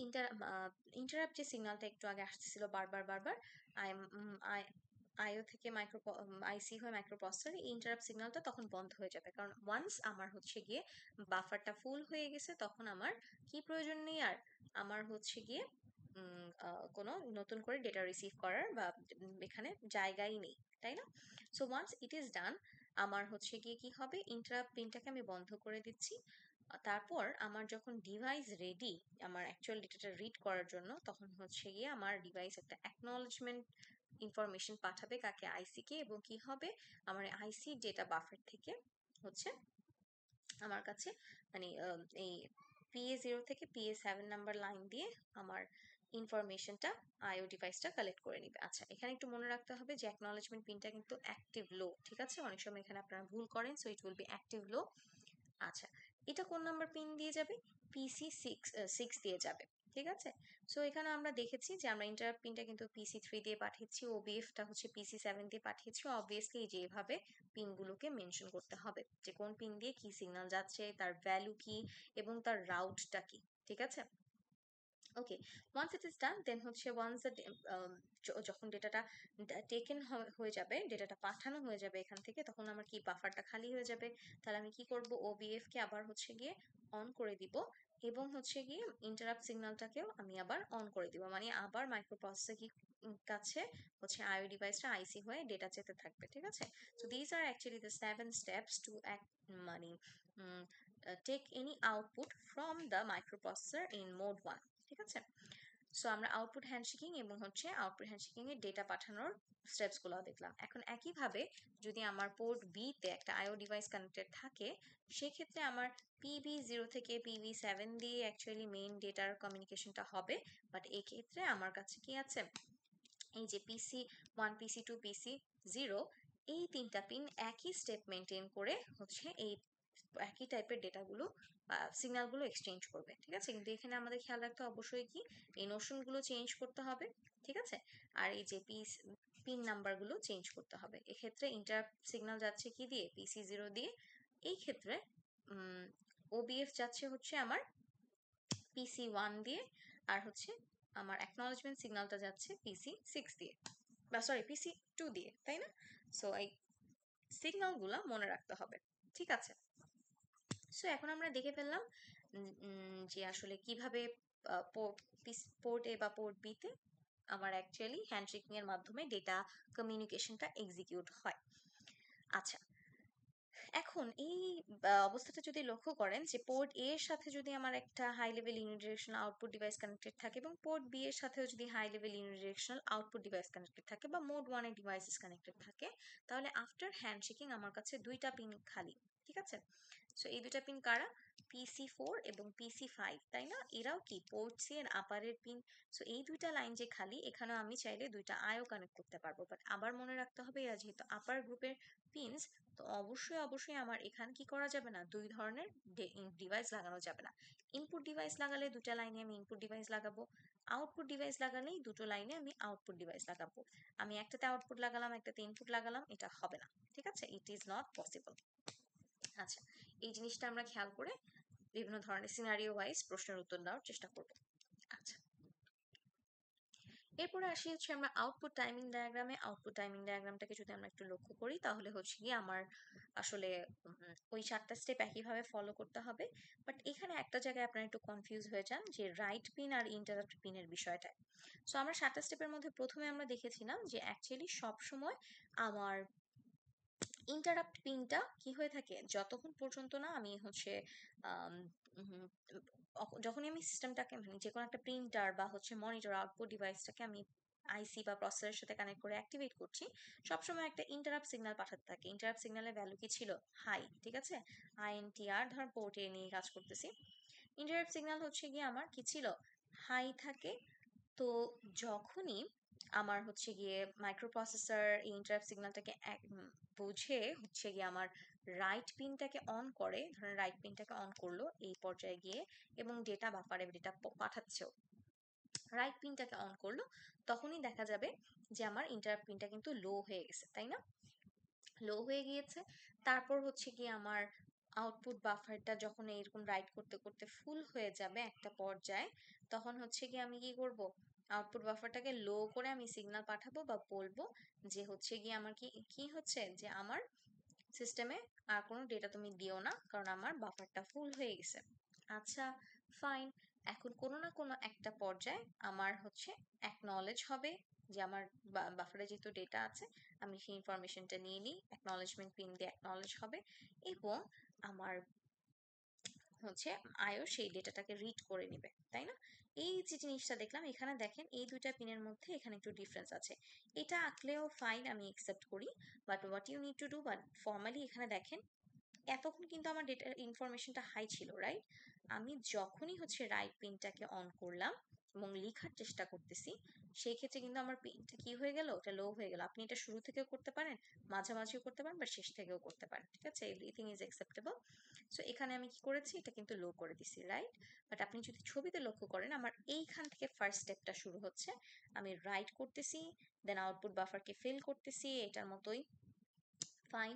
ইন্টারাপ্ট যে সিগন্যালটা একটু আগে আসতেছিল বারবার বারবার, আই আই আইও থেকে আইসি হয়ে মাইক্রোপ্রসেসর, এই ইন্টারাপ্ট সিগন্যালটা তখন বন্ধ হয়ে যাবে। কারণ ওয়ান্স আমার হচ্ছে গিয়ে বাফারটা ফুল হয়ে গেছে, তখন আমার কি প্রয়োজন নেই আর, আমার হচ্ছে গিয়ে কোনো নতুন করে ডেটা রিসিভ করার বা এখানে জায়গাই নেই, তাই না? So once it is done, আমার হচ্ছে গিয়ে কি হবে, ইন্টারাপ্ট পিনটাকে আমি বন্ধ করে দিচ্ছি। তারপর আমার যখন ডিভাইস রেডি আমার অ্যাকচুয়াল ডেটাটা রিড করার জন্য, তখন হচ্ছে গিয়ে আমার ডিভাইস একটা অ্যাকনলেজমেন্ট ইনফরমেশন পাঠাবে কাকে, আইসি কে, এবং কি হবে, আমার আইসি ডেটা বাফার থেকে হচ্ছে আমার কাছে মানে এই PA0 থেকে PA7 নাম্বার লাইন দিয়ে আমার ইনফরমেশনটা আইও ডিভাইসটা কালেক্ট করে নিবে। আচ্ছা, এখানে একটু মনে রাখতে হবে যে অ্যাকনলেজমেন্ট পিনটা কিন্তু অ্যাক্টিভ লো, ঠিক আছে? অনেক সময় এখানে আপনারা ভুল করেন, so it will be active low. আচ্ছা, এটা কোন নাম্বার পিন দিয়ে যাবে, PC6 দিয়ে যাবে, ঠিক আছে? সো এখানে আমরা দেখেছি যে আমরা ইন্টারাপ্ট পিনটা কিন্তু PC3 দিয়ে পাঠিয়েছি, OBF-টা হচ্ছে PC7 দিয়ে পাঠিয়েছি। অবভিয়াসলি যে এভাবে পিনগুলোকে মেনশন করতে হবে যে কোন পিন দিয়ে কি সিগন্যাল যাচ্ছে, তার ভ্যালু কি, এবং তার রাউটটা কি, ঠিক আছে? ওকে, ওয়ান্স ইট ইজ ডান, দেন হচ্ছে ওয়ান্স যখন ডেটাটা টেকেন হয়ে যাবে, ডেটাটা পাঠানো হয়ে যাবে এখান থেকে, তখন আমার কি বাফারটা খালি হয়ে যাবে। তাহলে আমি কি করব, OBF কে আবার হচ্ছে গিয়ে অন করে দিব, এবং হচ্ছে গিয়ে ইন্টারাপ্ট সিগন্যালটাকেও আমি আবার অন করে দিব, মানে আবার মাইক্রোপ্রসেসর কি কাছে হচ্ছে আইও ডিভাইসটা আইসি হয়ে ডেটা যেতে থাকবে, ঠিক আছে? So this are actually the 7 steps to মানে take any output from the microprocessor in mode 1, ঠিক আছে? সো আমরা আউটপুট হ্যান্ডশেকিং এবং হচ্ছে আউটপুট হ্যান্ডশেকিং এর ডেটা পাঠানোর স্টেপস গুলো দেখলাম। এখন একইভাবে যদি আমার পোর্ট বি তে একটা আইও ডিভাইস কানেক্টেড থাকে, সেক্ষেত্রে আমার PB0 থেকে PB7 দিয়ে অ্যাকচুয়ালি মেইন ডেটার কমিউনিকেশনটা হবে। বাট এই ক্ষেত্রে আমার কাছে কি আছে, এই যে PC1 PC2 PC0, এই তিনটা পিন একই স্টেপ মেনটেন করে হচ্ছে এই একই টাইপের ডেটাগুলো সিগন্যালগুলো এক্সচেঞ্জ করবে, ঠিক আছে। কিন্তু এখানে আমাদের খেয়াল রাখতে অবশ্যই কি এই নোশনগুলো চেঞ্জ করতে হবে, ঠিক আছে। আর এই যে পিন নাম্বারগুলো চেঞ্জ করতে হবে। এক্ষেত্রে ইন্টারাপ্ট সিগন্যাল যাচ্ছে কি দিয়ে, PC0 দিয়ে। এই ক্ষেত্রে OBF যাচ্ছে হচ্ছে আমার PC1 দিয়ে, আর হচ্ছে আমার অ্যাকনলেজমেন্ট সিগন্যালটা যাচ্ছে PC6 দিয়ে, বা সরি PC2 দিয়ে, তাই না? সো এই সিগন্যালগুলো মনে রাখতে হবে, ঠিক আছে। সো এখন আমরা দেখে ফেললাম যে আসলে কিভাবে পোর্ট এ বা পোর্ট বি তে আমার অ্যাকচুয়ালি হ্যান্ডশেকিং এর মাধ্যমে ডেটা কমিউনিকেশনটা এক্সিকিউট হয়। আচ্ছা, এখন এই অবস্থাটা যদি লক্ষ্য করেন যে পোর্ট এ এর সাথে যদি আমার একটা high level unidirectional output device connected থাকে, এবং পোর্ট বি এর সাথেও যদি high level unidirectional output device connected থাকে, বা মোড 1 এর ডিভাইসেস কানেক্টেড থাকে, তাহলে আফটার হ্যান্ডশেকিং আমার কাছে দুইটা পিন খালি, ঠিক আছে। সো এই দুইটা পিন কারা? PC4 এবং PC5, তাই না? এরাও কি পোর্ট সি এর আপারের পিন। সো এই দুইটা লাইন যে খালি, এখানেও আমি চাইলে দুইটা আইও কানেক্ট করতে পারবো, বাট আবার মনে রাখতে হবে এরা যেহেতু আপার গ্রুপের পিনস, তো অবশ্যই আমার এখানে কি করা যাবে না, দুই ধরনের ডিভাইস লাগানো যাবে না। ইনপুট ডিভাইস লাগালে দুটো লাইনে আমি ইনপুট ডিভাইস লাগাবো, আউটপুট ডিভাইস লাগালেই দুটো লাইনে আমি আউটপুট ডিভাইস লাগাবো। আমি একটাতে আউটপুট লাগালাম, একটাতে ইনপুট লাগালাম, এটা হবে না, ঠিক আছে। It is not possible. আচ্ছা, এই জিনিসটা আমরা খেয়াল করে বিভিন্ন ধরনের সিনারিও ওয়াইজ প্রশ্নের উত্তর দেওয়ার চেষ্টা করব। আচ্ছা, এরপরে আসি হচ্ছে আমরা আউটপুট টাইমিং ডায়াগ্রামে। আউটপুট টাইমিং ডায়াগ্রামটাকে যদি আমরা একটু লক্ষ্য করি, তাহলে হচ্ছে গিয়ে আমার আসলে ওই 4টা স্টেপ একইভাবে ফলো করতে হবে। বাট এখানে একটা জায়গায় আপনারা একটু কনফিউজ হয়ে যান, যে রাইট পিন আর ইন্টারাপ্ট পিনের বিষয়টা। সো আমরা 7টা স্টেপের মধ্যে প্রথমে আমরা দেখেছিলাম যে অ্যাকচুয়ালি সবসময় আমার ইন্টারাপ্ট পিনটা কি হয়ে থাকে, যতক্ষণ পর্যন্ত না আমি হচ্ছে আম, উম, যখনই আমি সিস্টেমটাকে মানে যে কোনো একটা প্রিন্টার বা হচ্ছে মনিটর আউটপুট ডিভাইসটাকে আমি আইসি বা প্রসেসরের সাথে কানেক্ট করে অ্যাক্টিভেট করছি, সবসময় একটা ইন্টারাপ্ট সিগন্যাল পাঠাতে থাকে। ইন্টারাপ্ট সিগন্যালের ভ্যালু কি ছিল? হাই, ঠিক আছে। INTR, ধর পোর্টে নিয়ে কাজ করতেছি। ইন্টারাপ্ট সিগন্যাল হচ্ছে গিয়ে আমার কি ছিল? হাই থাকে। তো যখনই আমার হচ্ছে গিয়ে মাইক্রোপ্রসেসর এই ইন্টারাপ্ট সিগন্যালটাকে বুঝে হচ্ছে গিয়ে আমার রাইট পিনটাকে অন করে, ধরেন রাইট পিনটাকে অন করলো এই পর্যায়ে গিয়ে, এবং ডেটা বাফারে ডেটা পাঠাচ্ছেও, রাইট পিনটাকে অন করলো, তখনই দেখা যাবে যে আমার ইন্টারাপ্ট পিনটা কিন্তু লো হয়ে গেছে, তাই না? লো হয়ে গিয়েছে। তারপর হচ্ছে কি আমার আউটপুট বাফারটা যখন এরকম রাইট করতে করতে ফুল হয়ে যাবে একটা পর্যায়ে, তখন হচ্ছে কি আমি কি করব, আউটপুট বাফারটাকে লো করে আমি সিগন্যাল পাঠাবো বা বলবো যে হচ্ছে গিয়ে আমার কি কি হচ্ছে, যে আমার সিস্টেমে আর কোনো ডেটা তুমি দিও না, কারণ আমার বাফারটা ফুল হয়ে গেছে। আচ্ছা, ফাইন। এখন কোনো না কোনো একটা পর্যায়ে আমার হচ্ছে অ্যাকনলেজ হবে যে আমার বাফারে যেহেতু ডেটা আছে, আমি সেই ইনফরমেশনটা নিয়ে নিই, অ্যাকনলেজমেন্ট পিন দিয়ে অ্যাকনলেজ হবে, এবং আমার হচ্ছে আইও সেই ডেটাটাকে রিড করে নেবে, তাই না? এই যে জিনিসটা দেখলাম এখানে, দেখেন এই দুইটা পিনের মধ্যে এখানে একটু ডিফারেন্স আছে। এটা আঁকলেও ফাইন, আমি একসেপ্ট করি, but what you need to do, but formally এখানে দেখেন এতক্ষণ কিন্তু আমার ডেটা ইনফরমেশনটা হাই ছিল, রাইট? আমি যখনই হচ্ছে রাইট পিনটাকে অন করলাম এবং লেখার চেষ্টা করতেছি, সেই ক্ষেত্রে কিন্তু আমার পিনটা কি হয়ে গেল, ওটা লো হয়ে গেল। আপনি এটা শুরু থেকেও করতে পারেন, মাঝামাঝিও করতে পারেন, বা শেষ থেকেও করতে পারেন, ঠিক আছে। Everything is acceptable. সো এখানে আমি কি করেছি, এটা কিন্তু লো করে দিছি, রাইট? বাট আপনি যদি ছবিতে লক্ষ্য করেন, আমার এইখান থেকে ফার্স্ট স্টেপটা শুরু হচ্ছে, আমি রাইট করতেছি, দেন আউটপুট বাফারকে ফিল করতেছি, এটার মতোই ফাইন।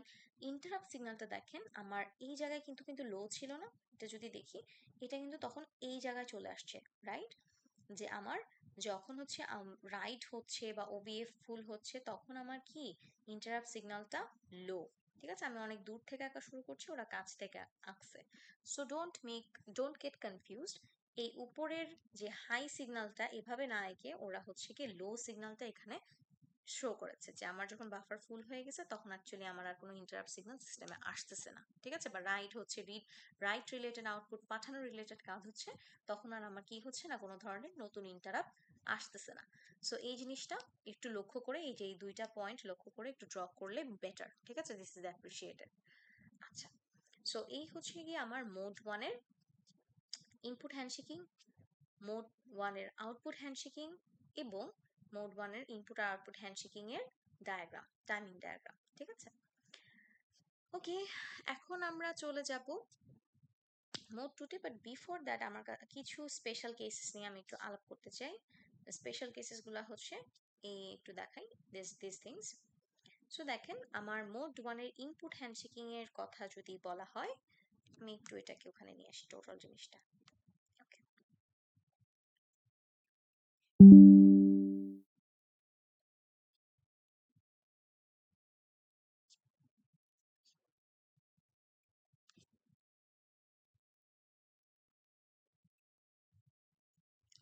ইন্টারাপ্ট সিগন্যালটা দেখেন আমার এই জায়গায় কিন্তু কিন্তু লো ছিল না, এটা যদি দেখি, এটা কিন্তু তখন এই জায়গায় চলে আসছে, রাইট? যে আমার যখন হচ্ছে রাইট হচ্ছে বা OBF ফুল হচ্ছে, তখন আমার কি ইন্টারাপ্ট সিগন্যালটা লো, ঠিক আছে। আমি অনেক দূর থেকে আঁকা শুরু করছি, ওরা কাছ থেকে আঁকছে। So don't get confused. এই উপরের যে হাই সিগন্যালটা এভাবে না এঁকে ওরা হচ্ছে কি লো সিগন্যালটা এখানে শো করেছে, যে আমার যখন বাফার ফুল হয়ে গেছে তখন অ্যাকচুয়ালি আমার আর কোনো ইন্টারাপ্ট সিগন্যাল সিস্টেমে আসতেছে না, ঠিক আছে। বা রাইট হচ্ছে, রাইট রিলেটেড আউটপুট পাঠানো রিলেটেড কাজ হচ্ছে, তখন আর আমার কি হচ্ছে না, কোনো ধরনের নতুন ইন্টারাপ্ট আসতেছে না। সো এই জিনিসটা একটু লক্ষ্য করে, এই যে এই দুইটা পয়েন্ট লক্ষ্য করে একটু ড্র করলে বেটার, ঠিক আছে। This is appreciated. আচ্ছা, সো এই হচ্ছে গিয়ে আমার মোড 1 এর ইনপুট হ্যান্ডশেকিং, মোড 1 এর আউটপুট হ্যান্ডশেকিং, এবং মোড 1 এর ইনপুট আর আউটপুট হ্যান্ডশেকিং এর ডায়াগ্রাম, টাইমিং ডায়াগ্রাম, ঠিক আছে। ওকে, এখন আমরা চলে যাব মোড টুতে, বাট বিফোর দ্যাট আমার কিছু স্পেশাল কেসেস নিয়ে আমি একটু আলাপ করতে চাই। স্পেশাল কেসেসগুলো হচ্ছে এই একটু দেখাই দিস থিংস। সো দেখেন, আমার মোড ওয়ানের ইনপুট হ্যান্ডশেকিং এর কথা যদি বলা হয়, আমি একটু এটাকে ওখানে নিয়ে আসি টোটাল জিনিসটা। Okay,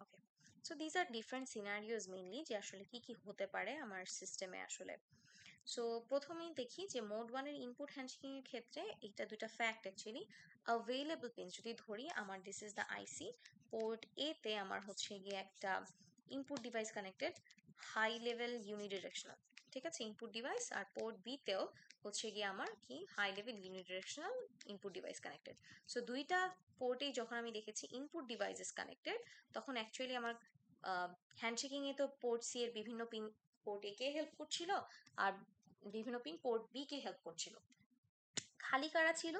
okay, so these are different scenarios mainly, যে আসলে কি কি হতে পারে আমার সিস্টেমে আসলে। সো প্রথমেই দেখি যে মোড ওয়ানের ইনপুট হ্যান্ডশেকিং এর ক্ষেত্রে এটা দুটা ফ্যাক্ট অ্যাকচুয়ালি। অ্যাভেলেবল পিন যদি ধরি, আমার this is the IC, port A তে আমার হচ্ছে গিয়ে একটা input device connected, high level unidirectional, ঠিক আছে, ইনপুট ডিভাইস। আর পোর্ট বি তেও হচ্ছে গিয়ে আমার কি high level unidirectional input device connected. So দুইটা পোর্টেই যখন আমি দেখেছি ইনপুট ডিভাইসেস কানেক্টেড, তখন অ্যাকচুয়ালি আমার হ্যান্ডশেকিং এ তো পোর্ট সি এর বিভিন্ন পিন পোর্ট এ কে হেল্প করছিল, আর বিভিন্ন পিন পোর্ট বি কে হেল্প করছিল। খালি কারা ছিল?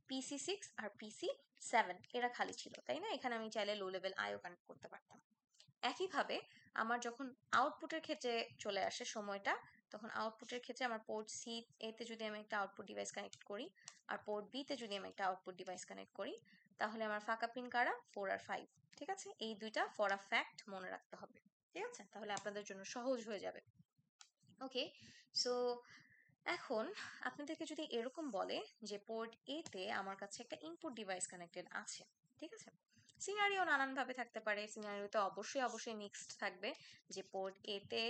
PC6 আর PC7 এরা খালি ছিল, তাই না? এখানে আমি চাইলে লো লেভেল আইও কানেক্ট করতে পারতাম। একইভাবে আমার যখন আউটপুটের ক্ষেত্রে চলে আসে সময়টা, তখন আউটপুটের ক্ষেত্রে আমার পোর্ট সি এতে যদি আমি একটা আউটপুট ডিভাইস কানেক্ট করি, আর পোর্ট বি তে যদি আমি একটা আউটপুট ডিভাইস কানেক্ট করি, তাহলে আমার ফাঁকা পিন কারা? 4 আর 5, ঠিক আছে? এই দুইটা ফর আ ফ্যাক্ট মনে রাখতে হবে, ঠিক আছে? তাহলে আপনাদের জন্য সহজ হয়ে যাবে। ওকে, সো এখন আপনাদেরকে যদি এরকম বলে যে পোর্ট এ তে আমার কাছে একটা ইনপুট ডিভাইস কানেক্টেড আছে, ঠিক আছে? সিনারিও নানান ভাবে থাকতে পারে, সিনারিওতে অবশ্যই অবশ্যই মিক্সড থাকবে। যে পোর্ট এ তে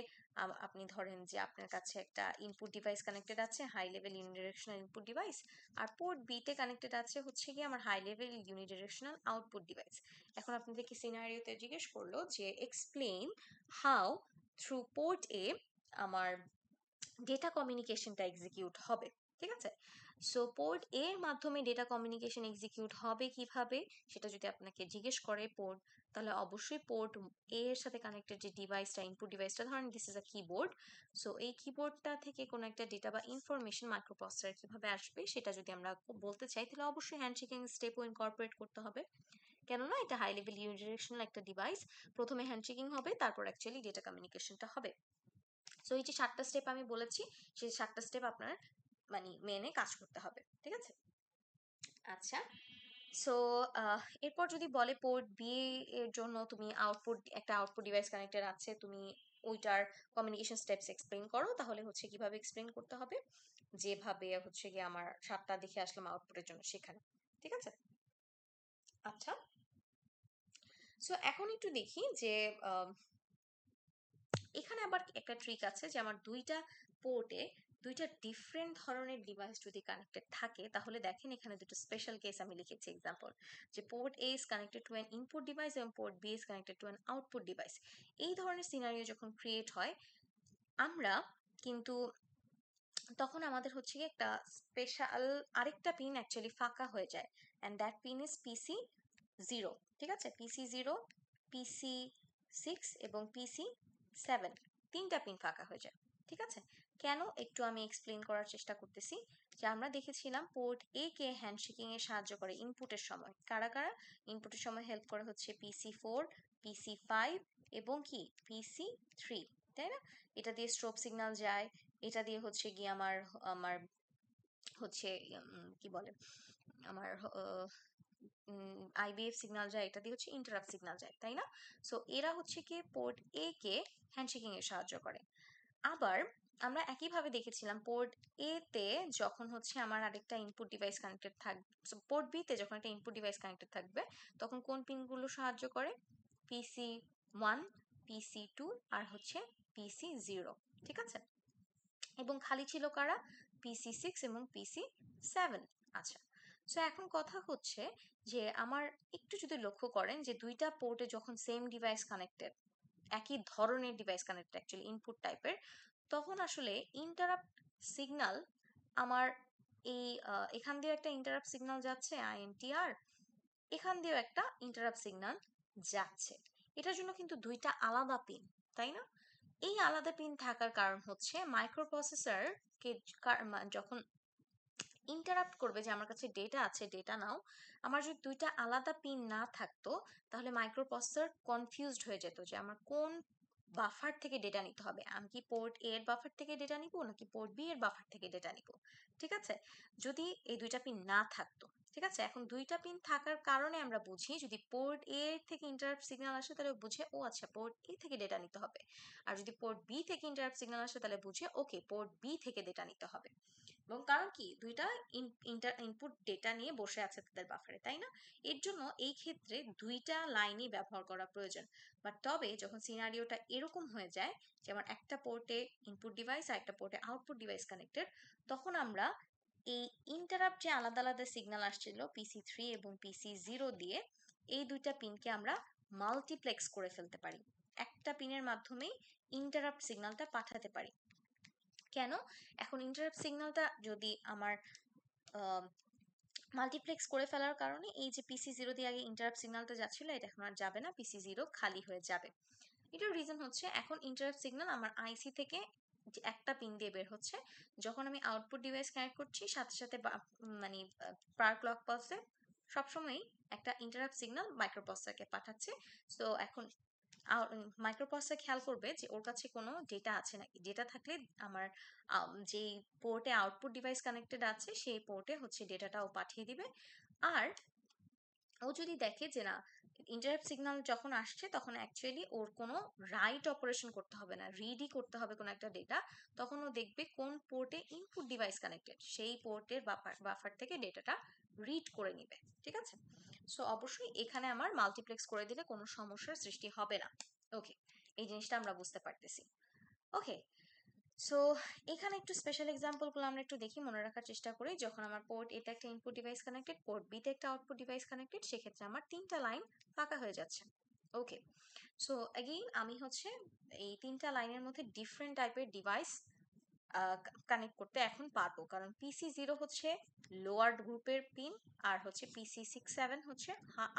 আপনি ধরেন যে আপনার কাছে একটা ইনপুট ডিভাইস কানেক্টেড আছে, high level unidirectional input device, আর পোর্ট বি তে কানেক্টেড আছে হচ্ছে কি আমার high level unidirectional output device. এখন আপনাদেরকে সিনারিওতে জিজ্ঞেস করলো যে এক্সপ্লেইন হাউ থ্রু পোর্ট এ আমার ডেটা কমিউনিকেশনটা এক্সিকিউট হবে, ঠিক আছে? সো পোর্ট এ এর মাধ্যমে ডেটা কমিউনিকেশন এক্সিকিউট হবে কিভাবে, সেটা যদি আপনাকে জিজ্ঞেস করে পোর্ট, তাহলে অবশ্যই পোর্ট এ এর সাথে কানেক্টেড যে ডিভাইসটা, ইনপুট ডিভাইসটা, ধরেন this is a keyboard. So এই কিবোর্ডটা থেকে কোনো একটা ডেটা বা ইনফরমেশন মাইক্রোপ্রসেসর কিভাবে আসবে সেটা যদি আমরা বলতে চাই, তাহলে অবশ্যই হ্যান্ডশেকিং স্টেপও ইনকর্পোরেট করতে হবে। কেননা এটা হাই লেভেল ইউনিডিরেকশনাল একটা ডিভাইস, প্রথমে হ্যান্ডশেকিং হবে, তারপর অ্যাকচুয়ালি ডেটা কমিউনিকেশনটা হবে। সো এই যে 7টা স্টেপ আমি বলেছি, সেই 7টা স্টেপ আপনার মানে মেনে কাজ করতে হবে, ঠিক আছে? আচ্ছা, সো এরপর যদি বলে পোর্ট বি এর জন্য তুমি একটা আউটপুট ডিভাইস কানেক্টেড আছে, তুমি ওইটার কমিউনিকেশন স্টেপস এক্সপ্লেইন করো, তাহলে হচ্ছে কিভাবে এক্সপ্লেইন করতে হবে, যেভাবে হচ্ছে গিয়ে আমার 7টা দেখে আসলাম আউটপুটের জন্য সেখানে, ঠিক আছে? আচ্ছা, সো এখন একটু দেখি যে এখানে আবার একটা ট্রিক আছে, যে আমার দুইটা পোর্টে দুইটা ডিফারেন্ট ধরনের ডিভাইস যদি কানেক্টেড থাকে, তাহলে দেখেন এখানে দুটো স্পেশাল কেস আমি লিখেছি এক্সাম্পল, যে port A is connected to an input device এবং port B is connected to an output device. এই ধরনের সিনারিও যখন ক্রিয়েট হয়, আমরা কিন্তু তখন আমাদের হচ্ছে কি একটা স্পেশাল আরেকটা পিন অ্যাকচুয়ালি ফাঁকা হয়ে যায়, and that pin is PC0, ঠিক আছে? PC0, PC6 এবং PC7, তিনটা পিন ফাঁকা হয়ে যায়, ঠিক আছে? কেন, একটু আমি এক্সপ্লেন করার চেষ্টা করতেছি। যে আমরা দেখেছিলাম পোর্ট এ কে হ্যান্ডশেকিং এ সাহায্য করে ইনপুটের সময়, কারা কারা ইনপুটের সময় হেল্প করে? হচ্ছে PC4, PC5 এবং কি PC3, তাই না? এটা দিয়ে স্ট্রোব সিগন্যাল যায়, এটা দিয়ে হচ্ছে গিয়ে আমার আমার হচ্ছে কি বলে, আমার আইবিএফ সিগন্যাল যায়, এটা দিয়ে হচ্ছে ইন্টারাপ্ট সিগন্যাল যায়, তাই না? সো এরা হচ্ছে কি পোর্ট এ কে হ্যান্ডশেকিং এ সাহায্য করে। আবার আমরা একইভাবে দেখেছিলাম পোর্ট এ তে যখন হচ্ছে আমার আরেকটা ইনপুট ডিভাইস কানেক্টেড থাকবে, পোর্ট বি তে যখন একটা ইনপুট ডিভাইস কানেক্টেড থাকবে, তখন কোন পিনগুলো সাহায্য করে? PC1, PC2 আর হচ্ছে PC0, ঠিক আছে? এবং খালি ছিল কারা? PC6 এবং PC7। আচ্ছা, সো এখন কথা হচ্ছে যে আমার একটু যদি লক্ষ্য করেন যে দুইটা পোর্টে যখন সেম ডিভাইস কানেক্টেড, একই ধরনের ডিভাইস কানেক্টেড অ্যাকচুয়ালি ইনপুট টাইপের, তখন আসলে ইন্টারাপ্ট সিগন্যাল আমার এই এখান দিয়ে একটা ইন্টারাপ্ট সিগন্যাল যাচ্ছে INTR, এখান দিয়েও একটা ইন্টারাপ্ট সিগন্যাল যাচ্ছে। এটার জন্য কিন্তু দুইটা আলাদা পিন, তাই না? এই আলাদা পিন থাকার কারণ হচ্ছে মাইক্রোপ্রসেসর কে যখন ইন্টারাপ্ট করবে যে আমার কাছে ডেটা আছে, ডেটা নাও। আমার যদি দুইটা আলাদা পিন না থাকতো তাহলে মাইক্রোপ্রসেসর কনফিউজড হয়ে যেত যে আমার কোন বাফার থেকে ডেটা নিতে হবে, আমি কি পোর্ট এ এর বাফার থেকে ডেটা নিব নাকি পোর্ট বি এর বাফার থেকে ডেটা নিব। ঠিক আছে, যদি এই দুইটা পিন না থাকতো। ঠিক আছে, এখন দুইটা পিন থাকার কারণে আমরা বুঝি যদি পোর্ট এ থেকে ইন্টারাপ্ট সিগন্যাল আসে তাহলে বুঝে ও আচ্ছা পোর্ট এ থেকে ডেটা নিতে হবে, আর যদি পোর্ট বি থেকে ইন্টারাপ্ট সিগন্যাল আসে তাহলে বুঝে ওকে পোর্ট বি থেকে ডেটা নিতে হবে। এবং কারণ কি দুইটা ইনপুট ডেটা নিয়ে বসে আছে তাদের বাফারে, তাই না? এর জন্য এই ক্ষেত্রে দুইটা লাইনই ব্যবহার করা প্রয়োজন। বাট তবে যখন সিনারিওটা এরকম হয়ে যায় যে আমার একটা পোর্টে ইনপুট ডিভাইস আর একটা পোর্টে আউটপুট ডিভাইস কানেক্টেড, তখন আমরা এই ইন্টারাপ্ট যে আলাদা আলাদা সিগন্যাল আসছিল PC3 এবং PC0 দিয়ে, এই দুইটা পিনকে আমরা মাল্টিপ্লেক্স করে ফেলতে পারি, একটা পিনের মাধ্যমেই ইন্টারাপ্ট সিগন্যালটা পাঠাতে পারি। কেন? এখন ইন্টারাপ্ট সিগন্যালটা যদি আমার মাল্টিপ্লেক্স করে ফেলার কারণে এই যে PC0 দিয়ে আগে ইন্টারাপ্ট সিগন্যালটা যাচ্ছিল এটা এখন আর যাবে না, PC0 খালি হয়ে যাবে। এটার রিজন হচ্ছে এখন ইন্টারাপ্ট সিগন্যাল আমার আইসি থেকে যে একটা পিন দিয়ে বের হচ্ছে, যখন আমি আউটপুট ডিভাইস কানেক্ট করছি সাথে সাথে মানে পার ক্লক পালসে সবসময়ই একটা ইন্টারাপ্ট সিগন্যাল মাইক্রোপ্রসেসরকে পাঠাচ্ছে। সো এখন মাইক্রোপ্রসেসর খেয়াল করবে যে ওর কাছে কোনো ডেটা আছে নাকি, ডেটা থাকলে আমার যেই পোর্টে আউটপুট ডিভাইস কানেক্টেড আছে সেই পোর্টে হচ্ছে ডেটাটাও পাঠিয়ে দিবে। আর ও যদি দেখে যে না ইন্টারাপ্ট সিগন্যাল যখন আসছে তখন অ্যাকচুয়ালি ওর কোনো রাইট অপারেশন করতে হবে না, রিডই করতে হবে কোনো একটা ডেটা, তখন ও দেখবে কোন পোর্টে ইনপুট ডিভাইস কানেক্টেড সেই পোর্টের বাফার থেকে ডেটাটা রিড করে নিবে। ঠিক আছে, সো অবশ্যই এখানে আমার মাল্টিপ্লেক্স করে দিলে কোনো সমস্যার সৃষ্টি হবে না। ওকে, এই জিনিসটা আমরা বুঝতে পারতেছি। ওকে, সো এখানে একটু স্পেশাল এক্সাম্পলগুলো আমরা একটু দেখি, মনে রাখার চেষ্টা করি। যখন আমার পোর্ট এতে একটা ইনপুট ডিভাইস কানেক্টেড, পোর্ট বিতে একটা আউটপুট ডিভাইস কানেক্টেড, সেক্ষেত্রে আমার তিনটা লাইন ফাঁকা হয়ে যাচ্ছে। ওকে, সো অ্যাগেইন আমি হচ্ছে এই তিনটা লাইনের মধ্যে ডিফারেন্ট টাইপের ডিভাইস কানেক্ট করতে এখন পারবো, কারণ PC0 হচ্ছে লোয়ার গ্রুপের পিন আর হচ্ছে PC6-7 হচ্ছে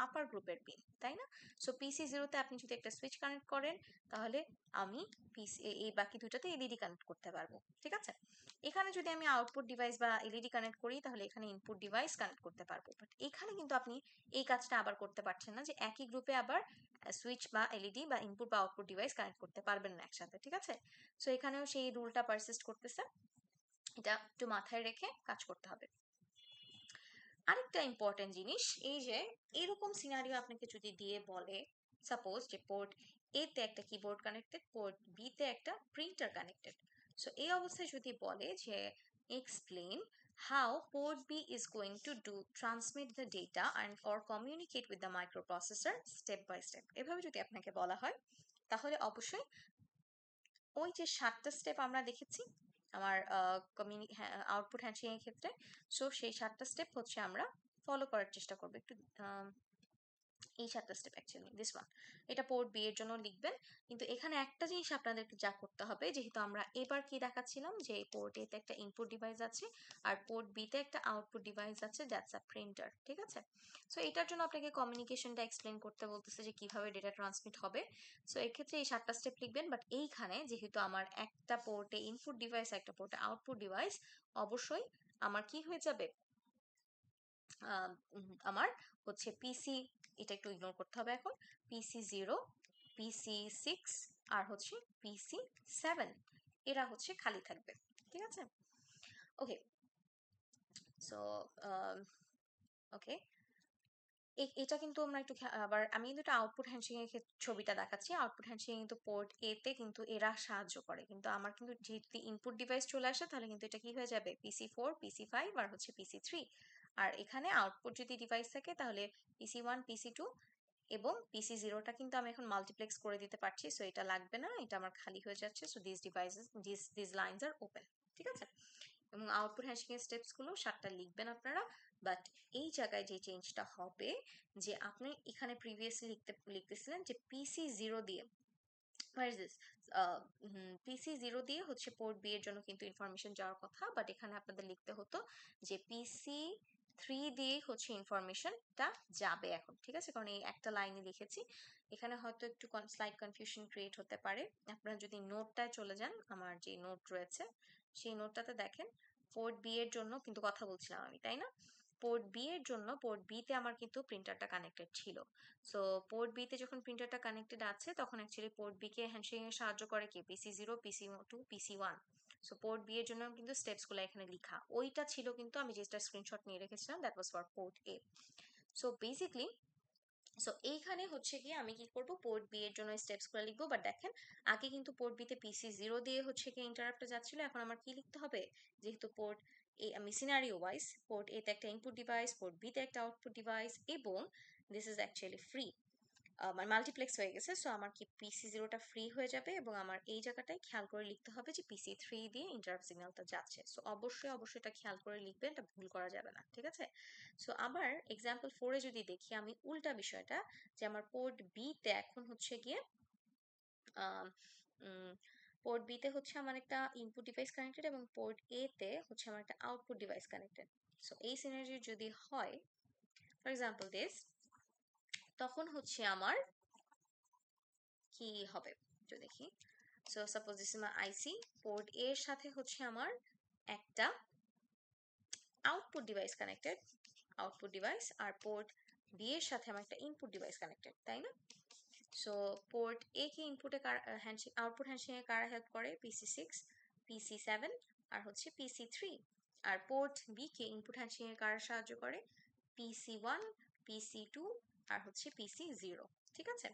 আপার গ্রুপের পিন, তাই না? সো PC0-তে আপনি যদি একটা সুইচ কানেক্ট করেন তাহলে আমি এই বাকি দুটাতে এলইডি কানেক্ট করতে পারবো। ঠিক আছে, এখানে যদি আমি আউটপুট ডিভাইস বা এলইডি কানেক্ট করি তাহলে এখানে ইনপুট ডিভাইস কানেক্ট করতে পারবো। বাট এখানে কিন্তু আপনি এই কাজটা আবার করতে পারছেন না যে একই গ্রুপে আবার সুইচ বা এলইডি বা ইনপুট বা আউটপুট ডিভাইস কানেক্ট করতে পারবেন না একসাথে। ঠিক আছে, সো এখানেও সেই রুলটা পারসিস্ট করতেছে, এটা একটু মাথায় রেখে কাজ করতে হবে। আরেকটা ইম্পর্টেন্ট জিনিস, এই যে এরকম সিনারিও আপনাকে যদি দিয়ে বলে সাপোজ যে পোর্ট এ তে একটা কিবোর্ড কানেক্টেড, পোর্ট বি তে একটা প্রিন্টার কানেক্টেড। সো এই অবস্থায় যদি বলে যে explain how port B is going to do transmit the data and or communicate with the microprocessor step by step, এভাবে যদি আপনাকে বলা হয় তাহলে অবশ্যই ওই যে 7টা স্টেপ আমরা দেখেছি আমার আউটপুট হ্যান্ডশেকিং এর ক্ষেত্রে, সো সেই 7টা স্টেপ হচ্ছে আমরা ফলো করার চেষ্টা করবো একটু। এই 7টা স্টেপ অ্যাকচুয়ালি দিস ওয়ান, এটা পোর্ট বি এর জন্য লিখবেন। কিন্তু এখানে একটা জিনিস আপনাদেরকে যা করতে হবে, যেহেতু আমরা এবার কি দেখাচ্ছিলাম যে পোর্ট এ তে একটা ইনপুট ডিভাইস আছে আর পোর্ট বি তে একটা আউটপুট ডিভাইস আছে, দ্যাটস আ প্রিন্টার। ঠিক আছে, সো এটার জন্য আপনাকে কমিউনিকেশনটা এক্সপ্লেন করতে বলতেছে যে কিভাবে ডেটা ট্রান্সমিট হবে। সো এক্ষেত্রে এই 7টা স্টেপ লিখবেন। বাট এইখানে যেহেতু আমার একটা পোর্টে ইনপুট ডিভাইস একটা পোর্টে আউটপুট ডিভাইস, অবশ্যই আমার কি হয়ে যাবে, আমার হচ্ছে পিসি, এটা একটু ইগনোর করতে হবে এখন, PC0, PC6 আর হচ্ছে PC7 এরা হচ্ছে খালি থাকবে। ঠিক আছে, ওকে, সো ওকে, এটা কিন্তু আমরা একটু আবার আমি কিন্তু আউটপুট হ্যান্ডশেকিং এর ছবিটা দেখাচ্ছি। আউটপুট হ্যান্ডশেকিং কিন্তু পোর্ট এ তে কিন্তু এরা সাহায্য করে, কিন্তু আমার কিন্তু যেহেতু ইনপুট ডিভাইস চলে আসে তাহলে কিন্তু এটা কি হয়ে যাবে PC4, PC5 আর হচ্ছে PC3। আর এখানে আউটপুট যদি ডিভাইস থাকে তাহলে PC1, PC2 এবং PC0টা কিন্তু আমি এখন মাল্টিপ্লেক্স করে দিতে পারছি, সো এটা লাগবে না, এটা আমার খালি হয়ে যাচ্ছে। So this devices this lines R open. ঠিক আছে, এবং আউটপুট হ্যাশিং এর স্টেপস গুলো 7টা লিখবেন আপনারা। বাট এই জায়গায় যে চেঞ্জটা হবে যে আপনি এখানে প্রিভিয়াসলি লিখতেছিলেন যে PC0 দিয়ে, where is this, PC0 দিয়ে হচ্ছে পোর্ট বি এর জন্য কিন্তু ইনফরমেশন যাওয়ার কথা, বাট এখানে আপনাদের লিখতে হতো যে PC3 দিয়ে হচ্ছে ইনফরমেশনটা যাবে এখন। ঠিক আছে, কারণ এই একটা লাইনে লিখেছি, এখানে হয়তো একটু স্লাইড কনফিউশন ক্রিয়েট হতে পারে। আপনারা যদি নোটটায় চলে যান, আমার যে নোট রয়েছে সেই নোটটাতে দেখেন পোর্ট বি এর জন্য কিন্তু কথা বলছিলাম আমি, তাই না? পোর্ট বি এর জন্য পোর্ট বি তে আমার কিন্তু প্রিন্টারটা কানেক্টেড ছিল। সো পোর্ট বি তে যখন প্রিন্টারটা কানেক্টেড আছে তখন অ্যাকচুয়ালি পোর্ট বি কে হ্যান্ডশেকিং এ সাহায্য করে কি PC0, PC2, PC1। So port B এর জন্য কিন্তু স্টেপস গুলো এখানে লেখা, ওইটা ছিল কিন্তু আমি যেটা স্ক্রিনশট নিয়ে রেখেছিলাম, that was for port A. So basically এইখানে হচ্ছে গিয়ে আমি কি করব, পোর্ট বি এর জন্য স্টেপস গুলো লিখবো। বাট দেখেন আগে কিন্তু পোর্ট বি তে PC0 দিয়ে হচ্ছে কি ইন্টারাপ্টটা যাচ্ছিল, এখন আমার কি লিখতে হবে, যেহেতু পোর্ট এ আমি সিনারিও ওয়াইজ পোর্ট এ তে একটা ইনপুট ডিভাইস, পোর্ট বি তে একটা আউটপুট ডিভাইস, এবং দিস ইজ অ্যাকচুয়ালি ফ্রি, মানে মাল্টিপ্লেক্স হয়ে গেছে। সো আমার কি PC0টা ফ্রি হয়ে যাবে, এবং আমার এই জায়গাটায় খেয়াল করে লিখতে হবে যে PC3 দিয়ে ইন্টারাপ্ট সিগন্যালটা যাচ্ছে। সো অবশ্যই অবশ্যই এটা খেয়াল করে লিখবেন, এটা ভুল করা যাবে না, ঠিক আছে? সো আবার এক্সাম্পল 4 এ যদি দেখি আমি উল্টা বিষয়টা, যে আমার পোর্ট বি তে এখন হচ্ছে গিয়ে পোর্ট বি তে হচ্ছে আমার একটা ইনপুট ডিভাইস কানেক্টেড, এবং পোর্ট এ তে হচ্ছে আমার একটা আউটপুট ডিভাইস কানেক্টেড। সো এই সিনারি যদি হয়, ফর এক্সাম্পল দিস, তখন হচ্ছে আমার কি হবে একটু দেখি। So suppose this is my IC, port A এর সাথে হচ্ছে আমার একটা output device connected, output device, আর পোর্ট বি এর সাথে আমার একটা ইনপুট ডিভাইস কানেক্টেড, তাই না? সো পোর্ট এ কে ইনপুটে হ্যান্ডশেক, আউটপুট হ্যান্ডশেকে কারা হেল্প করে, PC6, PC7, আর হচ্ছে PC3। আর পোর্ট বি কে ইনপুট হ্যান্ডশেকে কারা সাহায্য করে, PC1, PC2, আর হচ্ছে PC0, ঠিক আছে?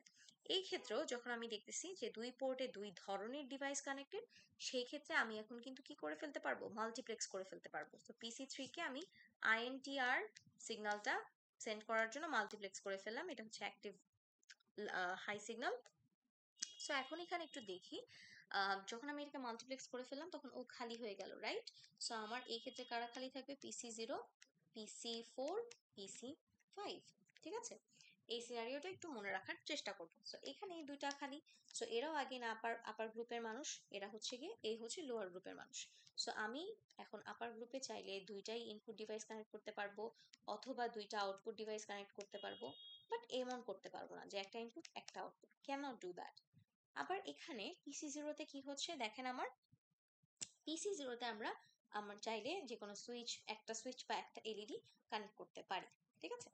এই ক্ষেত্রেও যখন আমি দেখতেছি যে দুই পোর্টে দুই ধরনের ডিভাইস কানেক্টেড, সেই ক্ষেত্রে আমি এখন কিন্তু কি করে ফেলতে পারবো, মাল্টিপ্লেক্স করে ফেলতে পারবো। তো PC3 কে আমি INTR সিগন্যালটা সেন্ড করার জন্য মাল্টিপ্লেক্স করে ফেললাম, এটা হচ্ছে অ্যাক্টিভ হাই সিগন্যাল। সো এখন এখানে একটু দেখি, যখন আমি এটাকে মাল্টিপ্লেক্স করে ফেললাম তখন ও খালি হয়ে গেল, রাইট? সো আমার এই ক্ষেত্রে কারা খালি থাকবে, PC0, PC4, PC5, ঠিক আছে? এই সিনারিওটা একটু মনে রাখার চেষ্টা করবো। সো এখানে এই দুইটা খালি। সো এরাও আগে না আপার আপার গ্রুপের মানুষ, এরা হচ্ছে গিয়ে এই হচ্ছে লোয়ার গ্রুপের মানুষ। সো আমি এখন আপার গ্রুপে চাইলে দুইটাই ইনপুট ডিভাইস কানেক্ট করতে পারবো, অথবা দুইটা আউটপুট ডিভাইস কানেক্ট করতে পারবো, বাট এমন করতে পারবো না যে একটা ইনপুট একটা আউটপুট, ক্যানট ডু দ্যাট। আবার এখানে PC0 তে কি হচ্ছে দেখেন, আমার PC0 তে আমার চাইলে যে কোনো সুইচ, একটা সুইচ বা একটা এলইডি কানেক্ট করতে পারি, ঠিক আছে?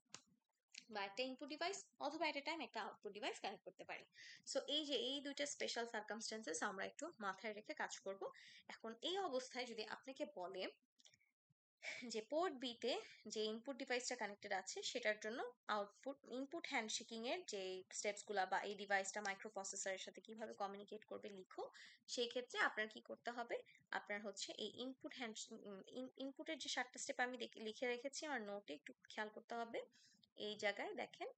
বা একটা ইনপুট ডিভাইস অথবা এট এ টাইম একটা আউটপুট ডিভাইস কানেক্ট করতে পারি। সো এই যে এই দুইটা স্পেশাল সার্কামস্টেন্সেস আমরা একটু মাথায় রেখে কাজ করব। এখন এই অবস্থায় যদি আপনাকে বলে যে পোর্ট বি তে যে ইনপুট ডিভাইসটা কানেক্টেড আছে সেটার জন্য আউটপুট ইনপুট হ্যান্ডশেকিং এর যে স্টেপস গুলা, বা এই ডিভাইসটা মাইক্রো প্রসেসরের সাথে কিভাবে কমিউনিকেট করবে লিখো, সেই ক্ষেত্রে আপনার কি করতে হবে, আপনার হচ্ছে এই ইনপুটের যে 7টা স্টেপ আমি লিখে রেখেছি আমার নোটে, একটু খেয়াল করতে হবে। এই জায়গায় দেখেন,